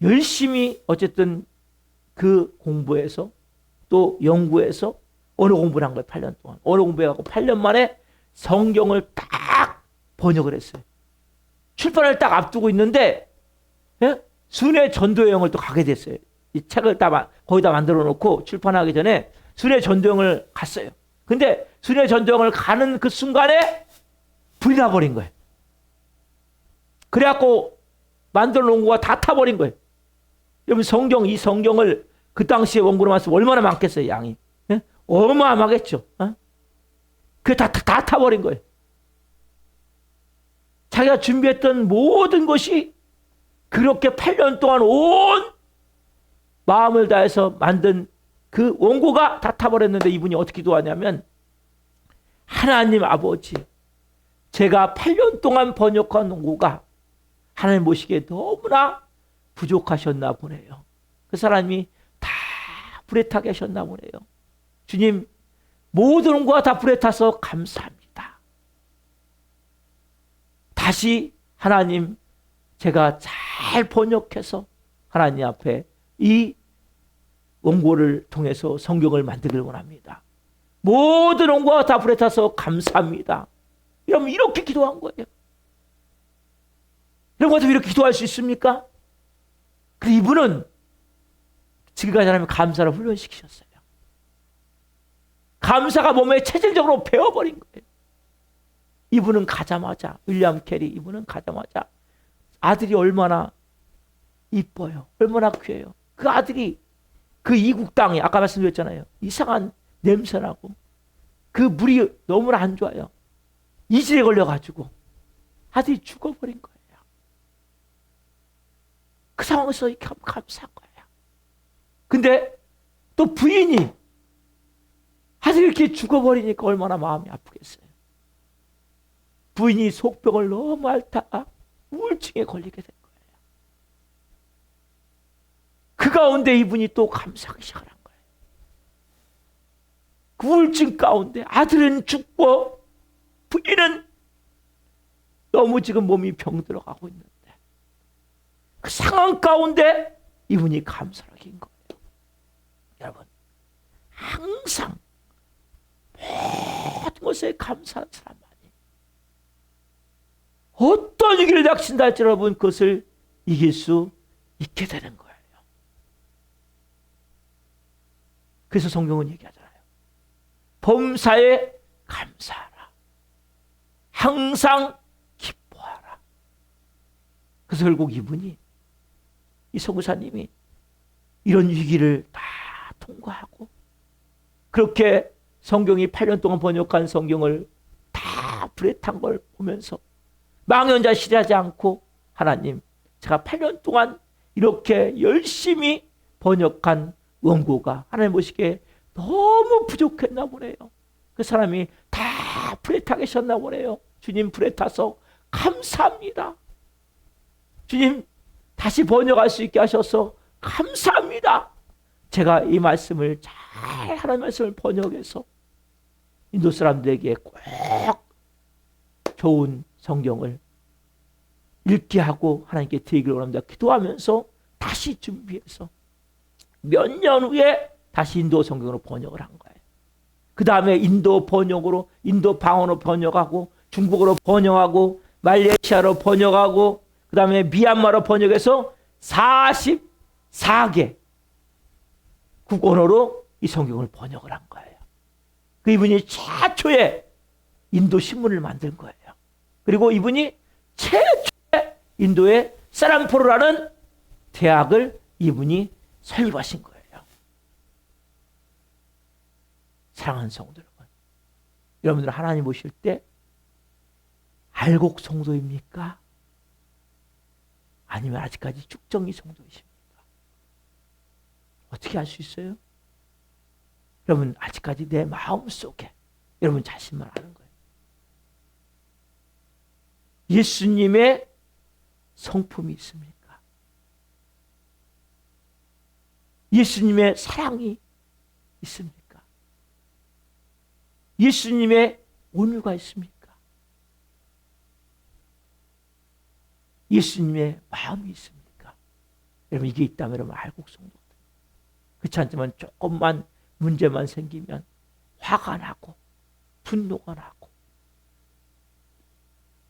Speaker 1: 열심히 어쨌든 그 공부해서 또 연구해서 언어 공부를 한 거예요. 8년 동안. 언어 공부해갖고 8년 만에 성경을 딱 번역을 했어요. 출판을 딱 앞두고 있는데 순회 전도 여행을 또 가게 됐어요. 이 책을 거기다 만들어 놓고 출판하기 전에 순회 전도 여행을 갔어요. 근데 순회 전도 여행을 가는 그 순간에 불이 나버린 거예요. 그래갖고 만들어 놓은 거가 다 타버린 거예요. 여러분 성경, 이 성경을 그 당시에 원고로 말씀 얼마나 많겠어요, 양이. 예? 어마어마하겠죠. 그게 다 타버린 거예요. 자기가 준비했던 모든 것이 그렇게 8년 동안 온 마음을 다해서 만든 그 원고가 다 타버렸는데 이분이 어떻게 기도하냐면, 하나님 아버지, 제가 8년 동안 번역한 원고가 하나님 보시기에 너무나 부족하셨나 보네요. 그 사람이 다 불에 타 계셨나 보네요. 주님, 모든 원고가 다 불에 타서 감사합니다. 다시 하나님, 제가 잘 번역해서 하나님 앞에 이 원고를 통해서 성경을 만들길 원합니다. 모든 원고가 다 불에 타서 감사합니다. 여러분, 이렇게 기도한 거예요. 여러분, 어떻게 이렇게 기도할 수 있습니까? 그 이분은 지금까지 하나님 감사를 훈련시키셨어요. 감사가 몸에 체질적으로 배워버린 거예요. 이분은 가자마자, 윌리엄 캐리, 이분은 가자마자 아들이 얼마나 이뻐요. 얼마나 귀해요. 그 아들이 그 이국 땅에, 아까 말씀드렸잖아요, 이상한 냄새나고 그 물이 너무나 안 좋아요. 이질에 걸려가지고 아들이 죽어버린 거예요. 그 상황에서 이렇게 감사한 거예요. 근데 또 부인이 아들이 이렇게 죽어버리니까 얼마나 마음이 아프겠어요. 부인이 속병을 너무 앓다가 우울증에 걸리게 된 거예요. 그 가운데 이분이 또 감사하기 시작한 거예요. 그 우울증 가운데 아들은 죽고 부인은 너무 지금 몸이 병들어가고 있는데, 그 상황 가운데 이분이 감사를 한 거예요. 여러분, 항상 모든 것에 감사하는 사람만이 어떤 위기를 닥친다 할지 여러분, 그것을 이길 수 있게 되는 거예요. 그래서 성경은 얘기하잖아요. 범사에 감사하라. 항상 기뻐하라. 그래서 결국 이분이, 이 선교사님이 이런 위기를 다 통과하고, 그렇게 성경이 8년 동안 번역한 성경을 다 불에 탄 걸 보면서 망연자실하지 않고, 하나님, 제가 8년 동안 이렇게 열심히 번역한 원고가 하나님 보시기에 너무 부족했나 보네요. 그 사람이 다 불에 타 계셨나 보네요. 주님, 불에 타서 감사합니다. 주님, 다시 번역할 수 있게 하셔서 감사합니다. 제가 이 말씀을 잘, 하나님 말씀을 번역해서 인도 사람들에게 꼭 좋은 성경을 읽게 하고 하나님께 드리기를 원합니다. 기도하면서 다시 준비해서 몇 년 후에 다시 인도 성경으로 번역을 한 거예요. 그 다음에 인도 번역으로, 인도 방언으로 번역하고, 중국어로 번역하고, 말레이시아로 번역하고, 그 다음에 미얀마로 번역해서 44개 국언어로 이 성경을 번역을 한 거예요. 그 이분이 최초에 인도 신문을 만든 거예요. 그리고 이분이 최초에 인도의 사랑포로라는 대학을 이분이 설립하신 거예요. 사랑하는 성도 여러분, 여러분들 하나님 보실 때 알곡 성도입니까? 아니면 아직까지 쭉정이 성도이십니까? 어떻게 알 수 있어요? 여러분, 아직까지 내 마음속에 여러분 자신만 아는 거예요. 예수님의 성품이 있습니까? 예수님의 사랑이 있습니까? 예수님의 온유가 있습니까? 예수님의 마음이 있습니까? 여러분, 이게 있다면 여러분 알곡 성도거든요. 그렇지 않지만 조금만 문제만 생기면 화가 나고 분노가 나고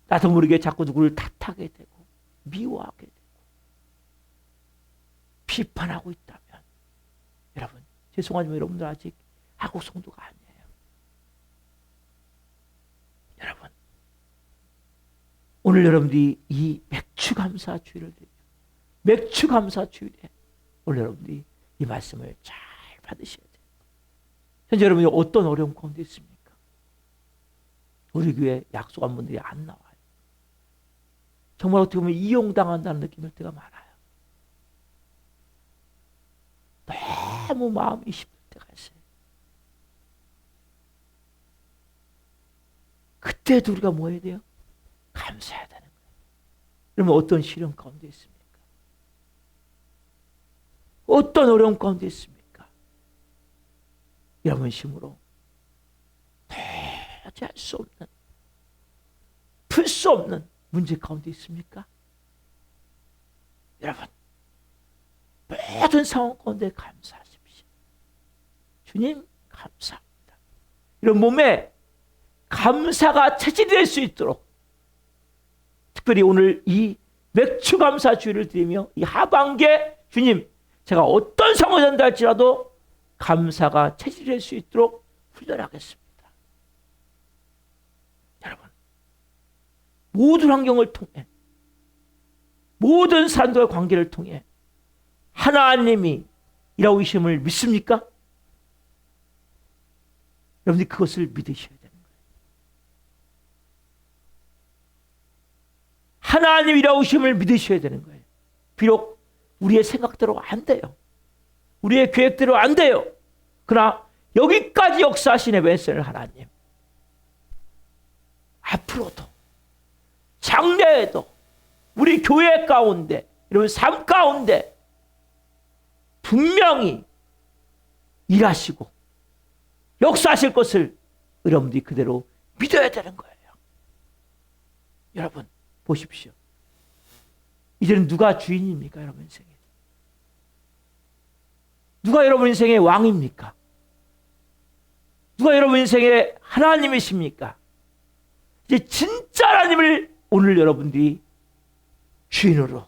Speaker 1: 나도 모르게 자꾸 누구를 탓하게 되고 미워하게 되고 비판하고 있다면, 여러분 죄송하지만 여러분들 아직 알곡 성도가 아니에요. 여러분, 오늘 여러분들이 이 맥추감사 주일을 드리죠. 맥추감사 주일에 오늘 여러분들이 이 말씀을 잘 받으셔야 돼요. 현재 여러분이 어떤 어려움 가운데 있습니까? 우리 교회 약속한 분들이 안 나와요. 정말 어떻게 보면 이용당한다는 느낌일 때가 많아요. 너무 마음이 힘들 때가 있어요. 그때도 우리가 뭐 해야 돼요? 감사해야 되는 거예요. 그러면 어떤 시련 가운데 있습니까? 어떤 어려움 가운데 있습니까? 여러분 힘으로 도저히 할 수 없는, 풀 수 없는 문제 가운데 있습니까? 여러분 모든 상황 가운데 감사하십시오. 주님 감사합니다. 이런 몸에 감사가 체질이 될 수 있도록 특별히 오늘 이 맥주 감사 주일을 드리며 이 하반기에 주님 제가 어떤 상황을 전달할지라도 감사가 체질이 될 수 있도록 훈련하겠습니다. 여러분 모든 환경을 통해 모든 사람들과의 관계를 통해 하나님이 일하고 계심을 믿습니까? 여러분들이 그것을 믿으셔야 되는 거예요. 하나님이 일하고 계심을 믿으셔야 되는 거예요. 비록 우리의 생각대로 안 돼요. 우리의 계획대로 안 돼요. 그러나 여기까지 역사하신 에베네셀 하나님 앞으로도 장래에도 우리 교회 가운데 이런 삶 가운데 분명히 일하시고 역사하실 것을 여러분들이 그대로 믿어야 되는 거예요. 여러분 보십시오. 이제는 누가 주인입니까? 여러분 인생에 누가 여러분 인생의 왕입니까? 누가 여러분 인생의 하나님이십니까? 이제 진짜 하나님을 오늘 여러분들이 주인으로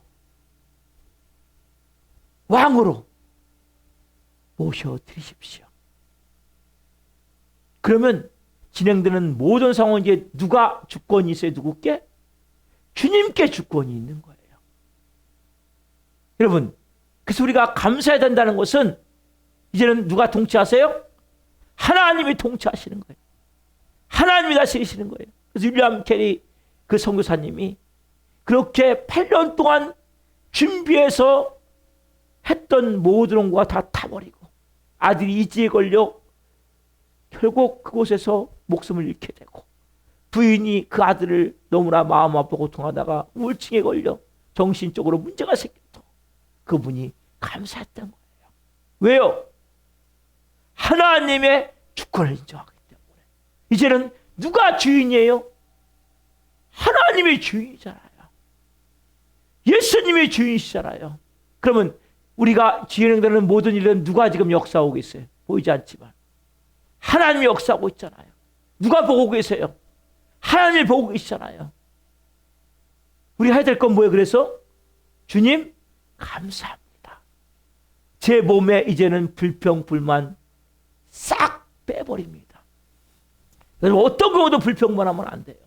Speaker 1: 왕으로 모셔드리십시오. 그러면 진행되는 모든 상황은 이제 누가 주권이 있어요? 누구께? 주님께 주권이 있는 거예요. 여러분 그래서 우리가 감사해야 된다는 것은 이제는 누가 통치하세요? 하나님이 통치하시는 거예요. 하나님이 다스리시는 거예요. 그래서 윌리엄 캐리 그 선교사님이 그렇게 8년 동안 준비해서 했던 모든 온고가 다 타버리고 아들이 이지에 걸려 결국 그곳에서 목숨을 잃게 되고 부인이 그 아들을 너무나 마음 아프고 고통하다가 우울증에 걸려 정신적으로 문제가 생겨도 그분이 감사했던 거예요. 왜요? 하나님의 주권을 인정하기 때문에. 이제는 누가 주인이에요? 하나님이 주인이잖아요. 예수님이 주인이시잖아요. 그러면 우리가 진행되는 모든 일은 누가 지금 역사하고 계세요? 보이지 않지만 하나님이 역사하고 있잖아요. 누가 보고 계세요? 하나님이 보고 계시잖아요. 우리가 해야 될 건 뭐예요? 그래서 주님 감사합니다. 제 몸에 이제는 불평 불만 싹 빼버립니다. 여러분 어떤 경우도 불평만 하면 안 돼요.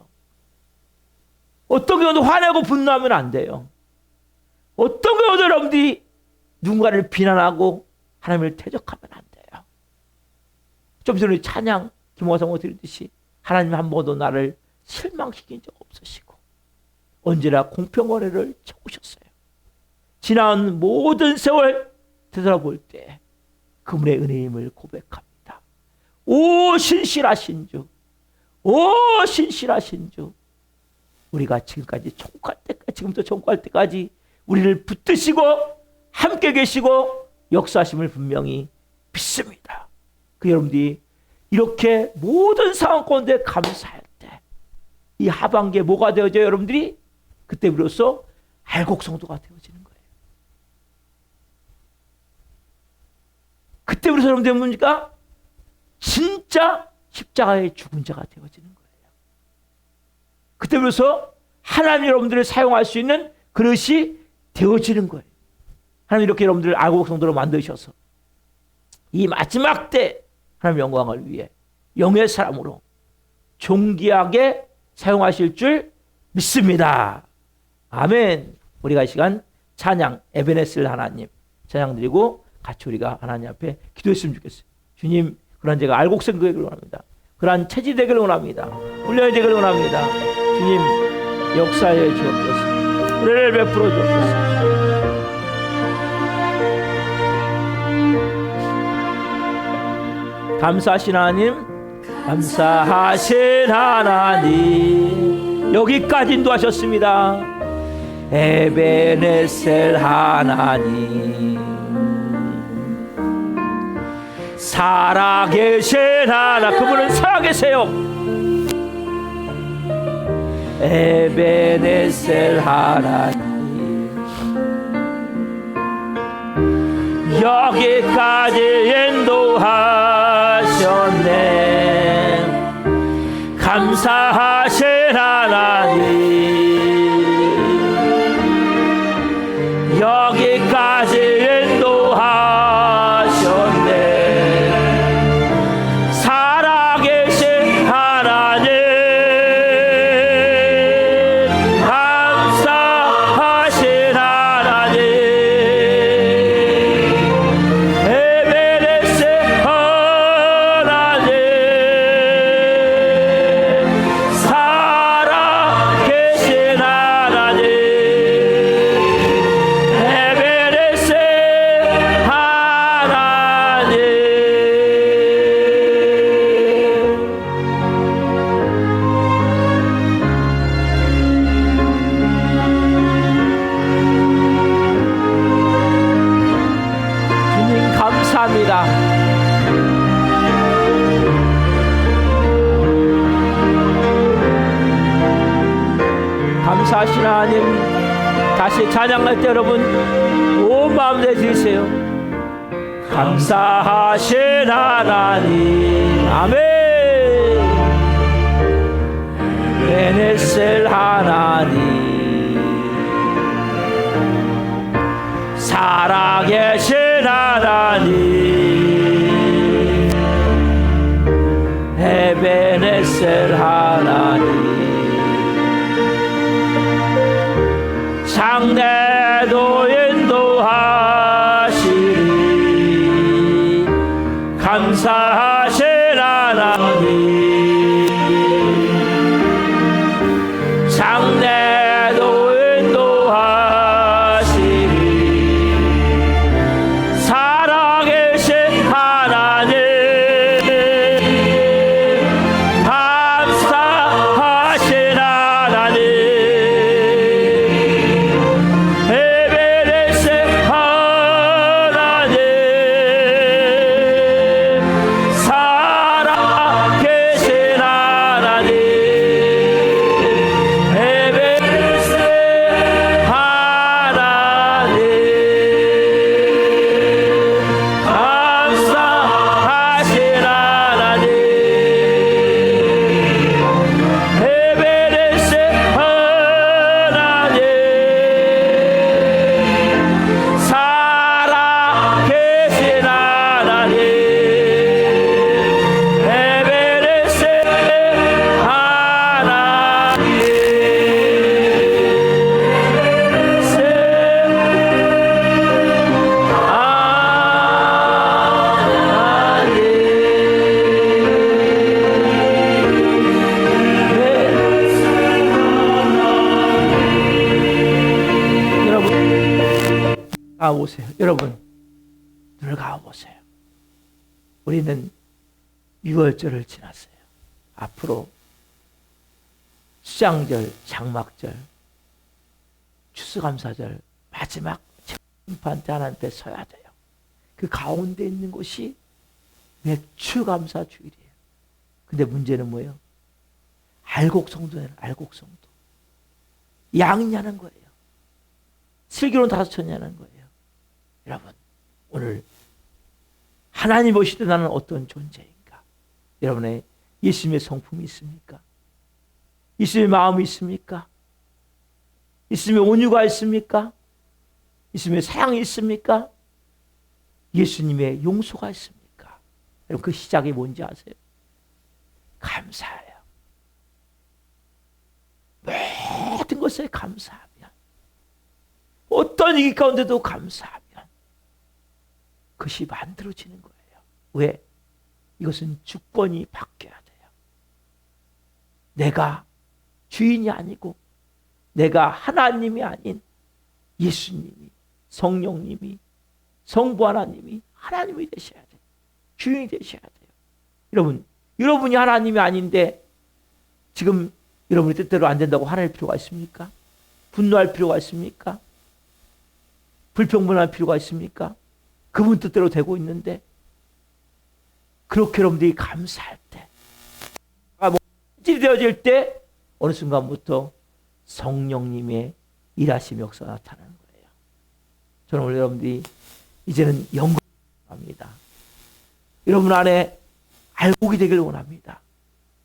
Speaker 1: 어떤 경우도 화내고 분노하면 안 돼요. 어떤 경우도 여러분들이 누군가를 비난하고 하나님을 대적하면 안 돼요. 좀 전에 찬양 김호성호 드리듯이 하나님 한 번도 나를 실망시킨 적 없으시고 언제나 공평거래를 채우셨어요. 지난 모든 세월 되돌아볼 때 그분의 은혜임을 고백합니다. 오 신실하신 주, 오 신실하신 주. 우리가 지금까지 천국할 때까지, 지금부터 천국할 때까지 우리를 붙드시고 함께 계시고 역사하심을 분명히 믿습니다. 그 여러분들이 이렇게 모든 상황 가운데 감사할 때 이 하반기에 뭐가 되어져요? 여러분들이 그때 비로소 알곡 성도가 되어지는 거예요. 그때 비로소 여러분들이 뭡니까? 진짜 십자가의 죽은 자가 되어지는 거예요. 그때 비로소 하나님 여러분들을 사용할 수 있는 그릇이 되어지는 거예요. 하나님 이렇게 여러분들을 알곡 성도로 만드셔서 이 마지막 때 하나님 영광을 위해 영의 사람으로 존귀하게 사용하실 줄 믿습니다. 아멘. 우리가 이 시간 찬양 에베네셀 하나님 찬양 드리고 같이 우리가 하나님 앞에 기도했으면 좋겠어요. 주님, 그러한 제가 알곡성 되기를 원합니다. 그러한 체질 되기를 원합니다. 훈련이 되기를 원합니다. 주님, 역사해 주옵소서. 은혜를 베풀어 주옵소서. 감사하신 하나님, 감사하신 하나님, 여기까지 인도하셨습니다. 에베네셀 하나님, 살아계신 하나님, 그분은 살아계세요. 에베네셀 하나님, 여기까지 인도하셨네. 감사하신 하나님, 여기까지 인도하셨네. 살아계신 하나님, 감사하신 하나님, 에베레스 하나님, 살아계신 하나님, 에베레스 하나님. 주님 감사합니다. 감사하신 하나님, 다시 찬양할 때 여러분 온 마음 내주세요. 감사하신 하나님, 아멘. 베네셀 하나님, 살아계신 하나님, 에베네셀 하나님, 장래도 인도하시리. 감사하신 하나님, 장래도 인도하시리. 살아계신 하나님, 감사하신 하나님, 에베레스 하나님, 살아계신 하나님, 에베레스 하나님, 감사하신 하나님, 에베레스 하나님, 살아계신 하나님, 에베레스 여러분 가보세요. 여러분 눈을 감아보세요. 우리는 6월절을 지났어요. 앞으로 수장절, 장막절, 추수감사절, 마지막 심판 때 하나님 앞에 서야 돼요. 그 가운데 있는 곳이 맥추감사 주일이에요. 근데 문제는 뭐예요? 알곡성도예요. 알곡성도. 양이냐는 거예요. 슬기로운 다섯천이냐는 거예요. 여러분, 오늘 하나님 보실 때 나는 어떤 존재인가? 여러분의 예수님의 성품이 있습니까? 예수님의 마음이 있습니까? 예수님의 온유가 있습니까? 예수님의 사랑이 있습니까? 예수님의 용서가 있습니까? 여러분, 그 시작이 뭔지 아세요? 감사해요. 모든 것에 감사하면, 어떤 위기 가운데도 감사하면 그것이 만들어지는 거예요. 왜? 이것은 주권이 바뀌어야 돼요. 내가 주인이 아니고 내가 하나님이 아닌 예수님이, 성령님이, 성부 하나님이 하나님이 되셔야 돼요. 주인이 되셔야 돼요. 여러분이 하나님이 아닌데 지금 여러분이 뜻대로 안 된다고 화낼 필요가 있습니까? 분노할 필요가 있습니까? 불평분할 필요가 있습니까? 그분 뜻대로 되고 있는데 그렇게 여러분들이 감사할 때, 되어질 때 어느 순간부터 성령님의 일하심이 역사가 나타나는 거예요. 저는 오늘 여러분들이 이제는 영광합니다. 여러분 안에 알곡이 되길 원합니다.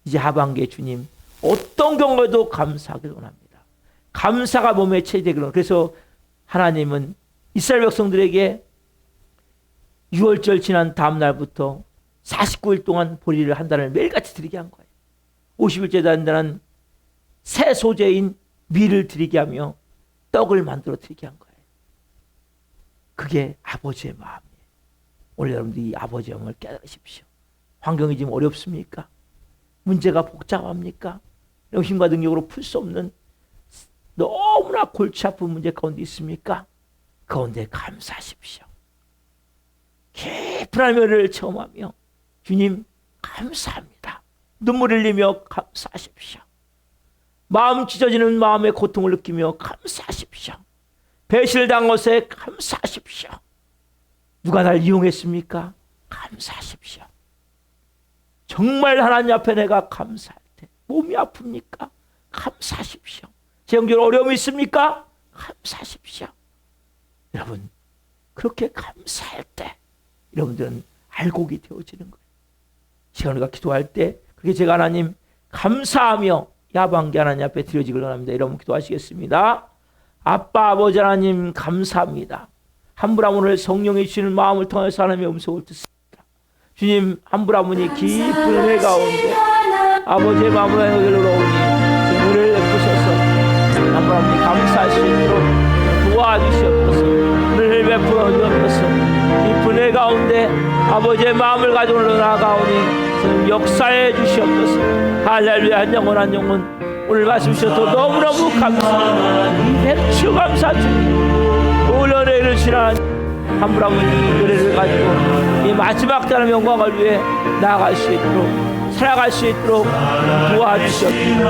Speaker 1: 이제 하반기에 주님 어떤 경우에도 감사하길 원합니다. 감사가 몸에 체되길 원합니다. 그래서 하나님은 이스라엘 백성들에게 6월절 지난 다음 날부터 49일 동안 보리를 한 달을 매일같이 드리게 한 거예요. 50일째 된다는 새 소재인 밀을 드리게 하며 떡을 만들어 드리게 한 거예요. 그게 아버지의 마음이에요. 오늘 여러분들이 이 아버지의 마음을 깨달으십시오. 환경이 지금 어렵습니까? 문제가 복잡합니까? 힘과 능력으로 풀 수 없는 너무나 골치 아픈 문제 가운데 있습니까? 그 가운데 감사하십시오. 깊은 하나님의 은혜를 체험하며 주님 감사합니다. 눈물 흘리며 감사하십시오. 마음 찢어지는 마음의 고통을 느끼며 감사하십시오. 배신을 당한 것에 감사하십시오. 누가 날 이용했습니까? 감사하십시오. 정말 하나님 앞에 내가 감사할 때 몸이 아픕니까? 감사하십시오. 재정적으로 어려움이 있습니까? 감사하십시오. 여러분 그렇게 감사할 때 여러분들은 알곡이 되어지는 거예요. 시간 우리가 기도할 때 그렇게 제가 하나님 감사하며 야방기 하나님 앞에 드려지길 원합니다. 여러분 기도하시겠습니다. 아빠 아버지 하나님 감사합니다. 한 분 한 분을 성령이 주시는 마음을 통해서 하나님의 음성을 듣습니다. 주님 한 분 한 분이 깊은 은혜 가운데 아버지의 마음을 여기로 오니 은혜를 베푸셔서 한 분 한 분이 감사할 수 있도록 도와주시옵소서. 은혜를 베풀어 주옵소서. 깊은 은혜 가운데 아버지의 마음을 가지고 나아가오니 역사해 주시옵소서. 할렐루야. 한 영혼 한 영혼 오늘 말씀 주셔서 너무너무 감사합니다. 백추 감사 주님. 오늘 은혜를 지난 한 분 한 분이 은혜를 가지고 이 마지막 때의 영광을 위해 나아갈 수 있도록 살아갈 수 있도록 도와주시옵소서.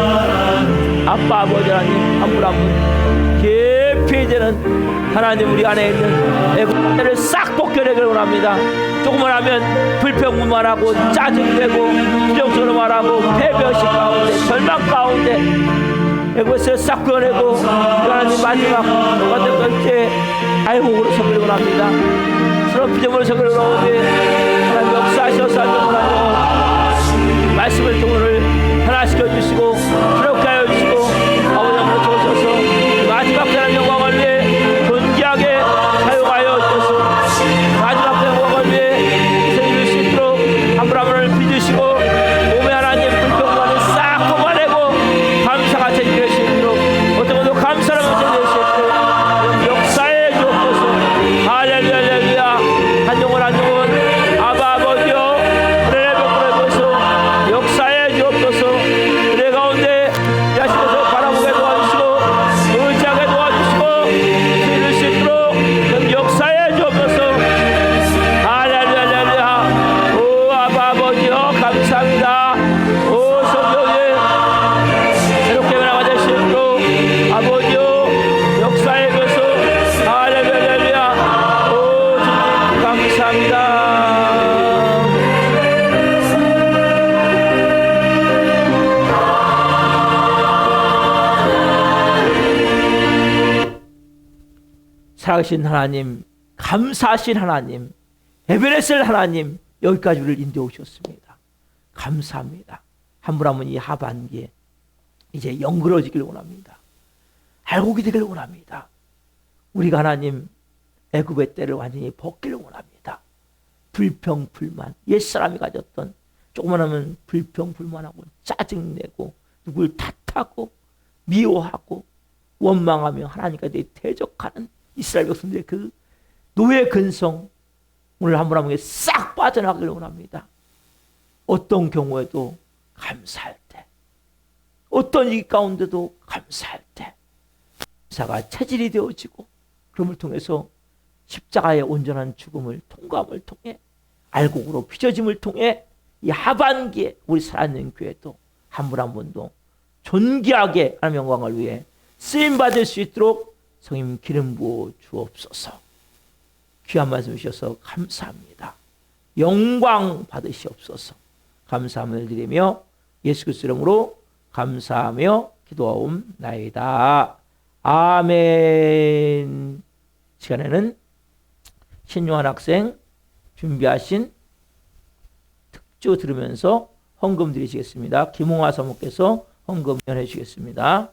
Speaker 1: 아빠 아버지 하나님 한 분 한 분 깊이 되는 하나님 우리 안에 있는 애국자를 싹 벗겨내기를 원합니다. 조금만 하면 불평불만하고 짜증내고 부정적으로 말하고 패배의식 가운데 절망 가운데 애국자를 싹 꺼내고 하나님 마지막 같은 것에 아이곡으로 서기를 원합니다. 서로 피조물로 서기를 원하오니 하나님 역사하셔서 하나님 말씀을 통로를 하나시켜 주시고 새롭게 하여 주시고 아버지 앞으로 도우셔서 마지막 때는 영광을 위해 존귀하게 사용하여 주셔서 마지막 때는 영광을 위해 세워줄 수 있도록 한 분 한 분을 빚으시고 몸에 하나님 불평만을 싹 뽑아내고 감사가 되실 수 있도록 어떤 것도 감사를 되실 수 있도록 역사해 주옵소서. 할렐루야 할렐루야. 한 영혼 한 영혼 아바 아버지여 은혜를 베풀어 주옵소서. 역사해 주옵소서. 은혜 가운데 야시면서 바라보게 도와주시고 의지하게 도와주시고 이룰 수 있도록 역사해 주옵소서. 할렐루야 할렐루야. 오 아바 아버지여 감사합니다. 오 성령님 새롭게 변화가 될 수 있도록 아버지여 역사해 주옵소서. 할렐루야 할렐루야. 오 주님 감사합니다. 살아계신 하나님, 감사하신 하나님, 에베레셀 하나님, 여기까지 우리를 인도해 오셨습니다. 감사합니다. 한 분 한 분이 하반기에 이제 영그러지길 원합니다. 알곡이 되길 원합니다. 우리가 하나님 애굽의 때를 완전히 벗기를 원합니다. 불평 불만, 옛사람이 가졌던 조금만 하면 불평 불만하고 짜증내고 누굴 탓하고 미워하고 원망하며 하나님과 대적하는 이스라엘 백성들의 그 노예 근성, 오늘 한 분 한 분에게 싹 빠져나가길 원합니다. 어떤 경우에도 감사할 때, 어떤 이 가운데도 감사할 때 감사가 체질이 되어지고, 그럼을 통해서 십자가의 온전한 죽음을 통과함을 통해 알곡으로 빚어짐을 통해 이 하반기에 우리 살아있는 교회도 한 분 한 분도 존귀하게 하나님의 영광을 위해 쓰임받을 수 있도록 성님 기름 부어 주옵소서. 귀한 말씀 주셔서 감사합니다. 영광 받으시옵소서. 감사함을 드리며 예수 그리스도 이름으로 감사하며 기도하옵나이다. 아멘. 시간에는 신요한 학생 준비하신 특주 들으면서 헌금 드리시겠습니다. 김홍화 사모께서 헌금 연해 주시겠습니다.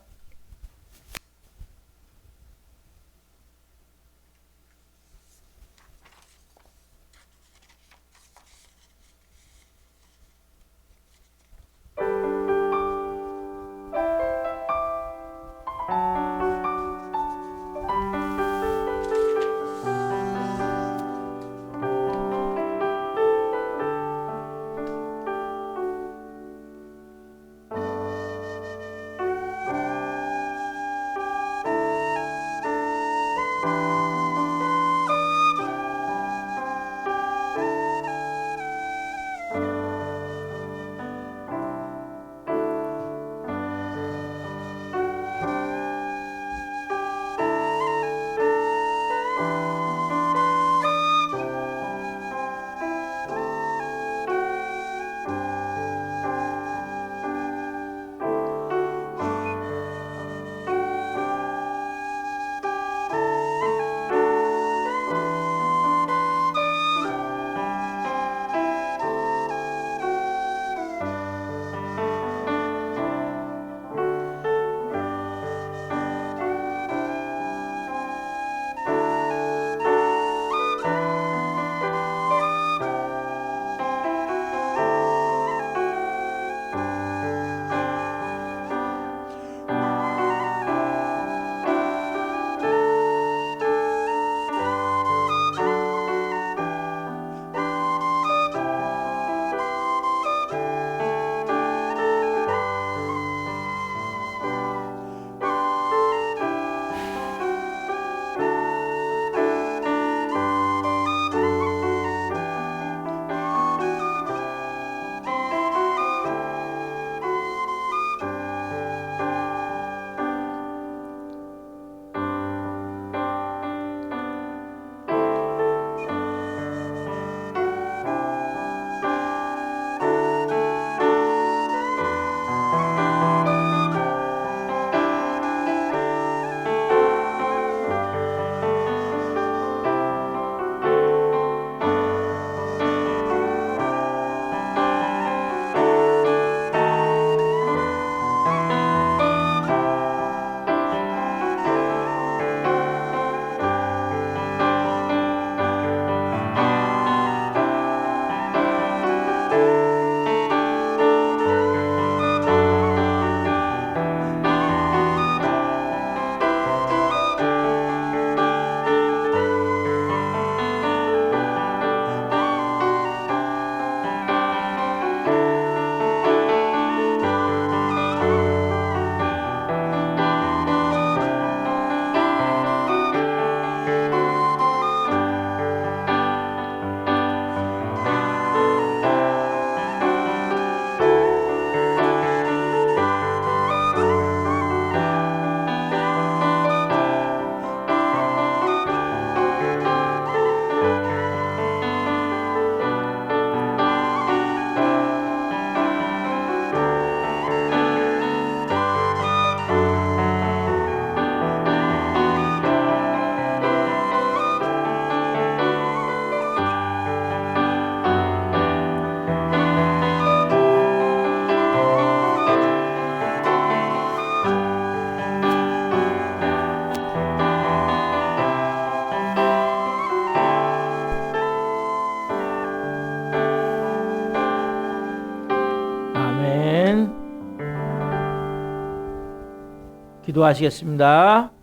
Speaker 1: 기도하시겠습니다.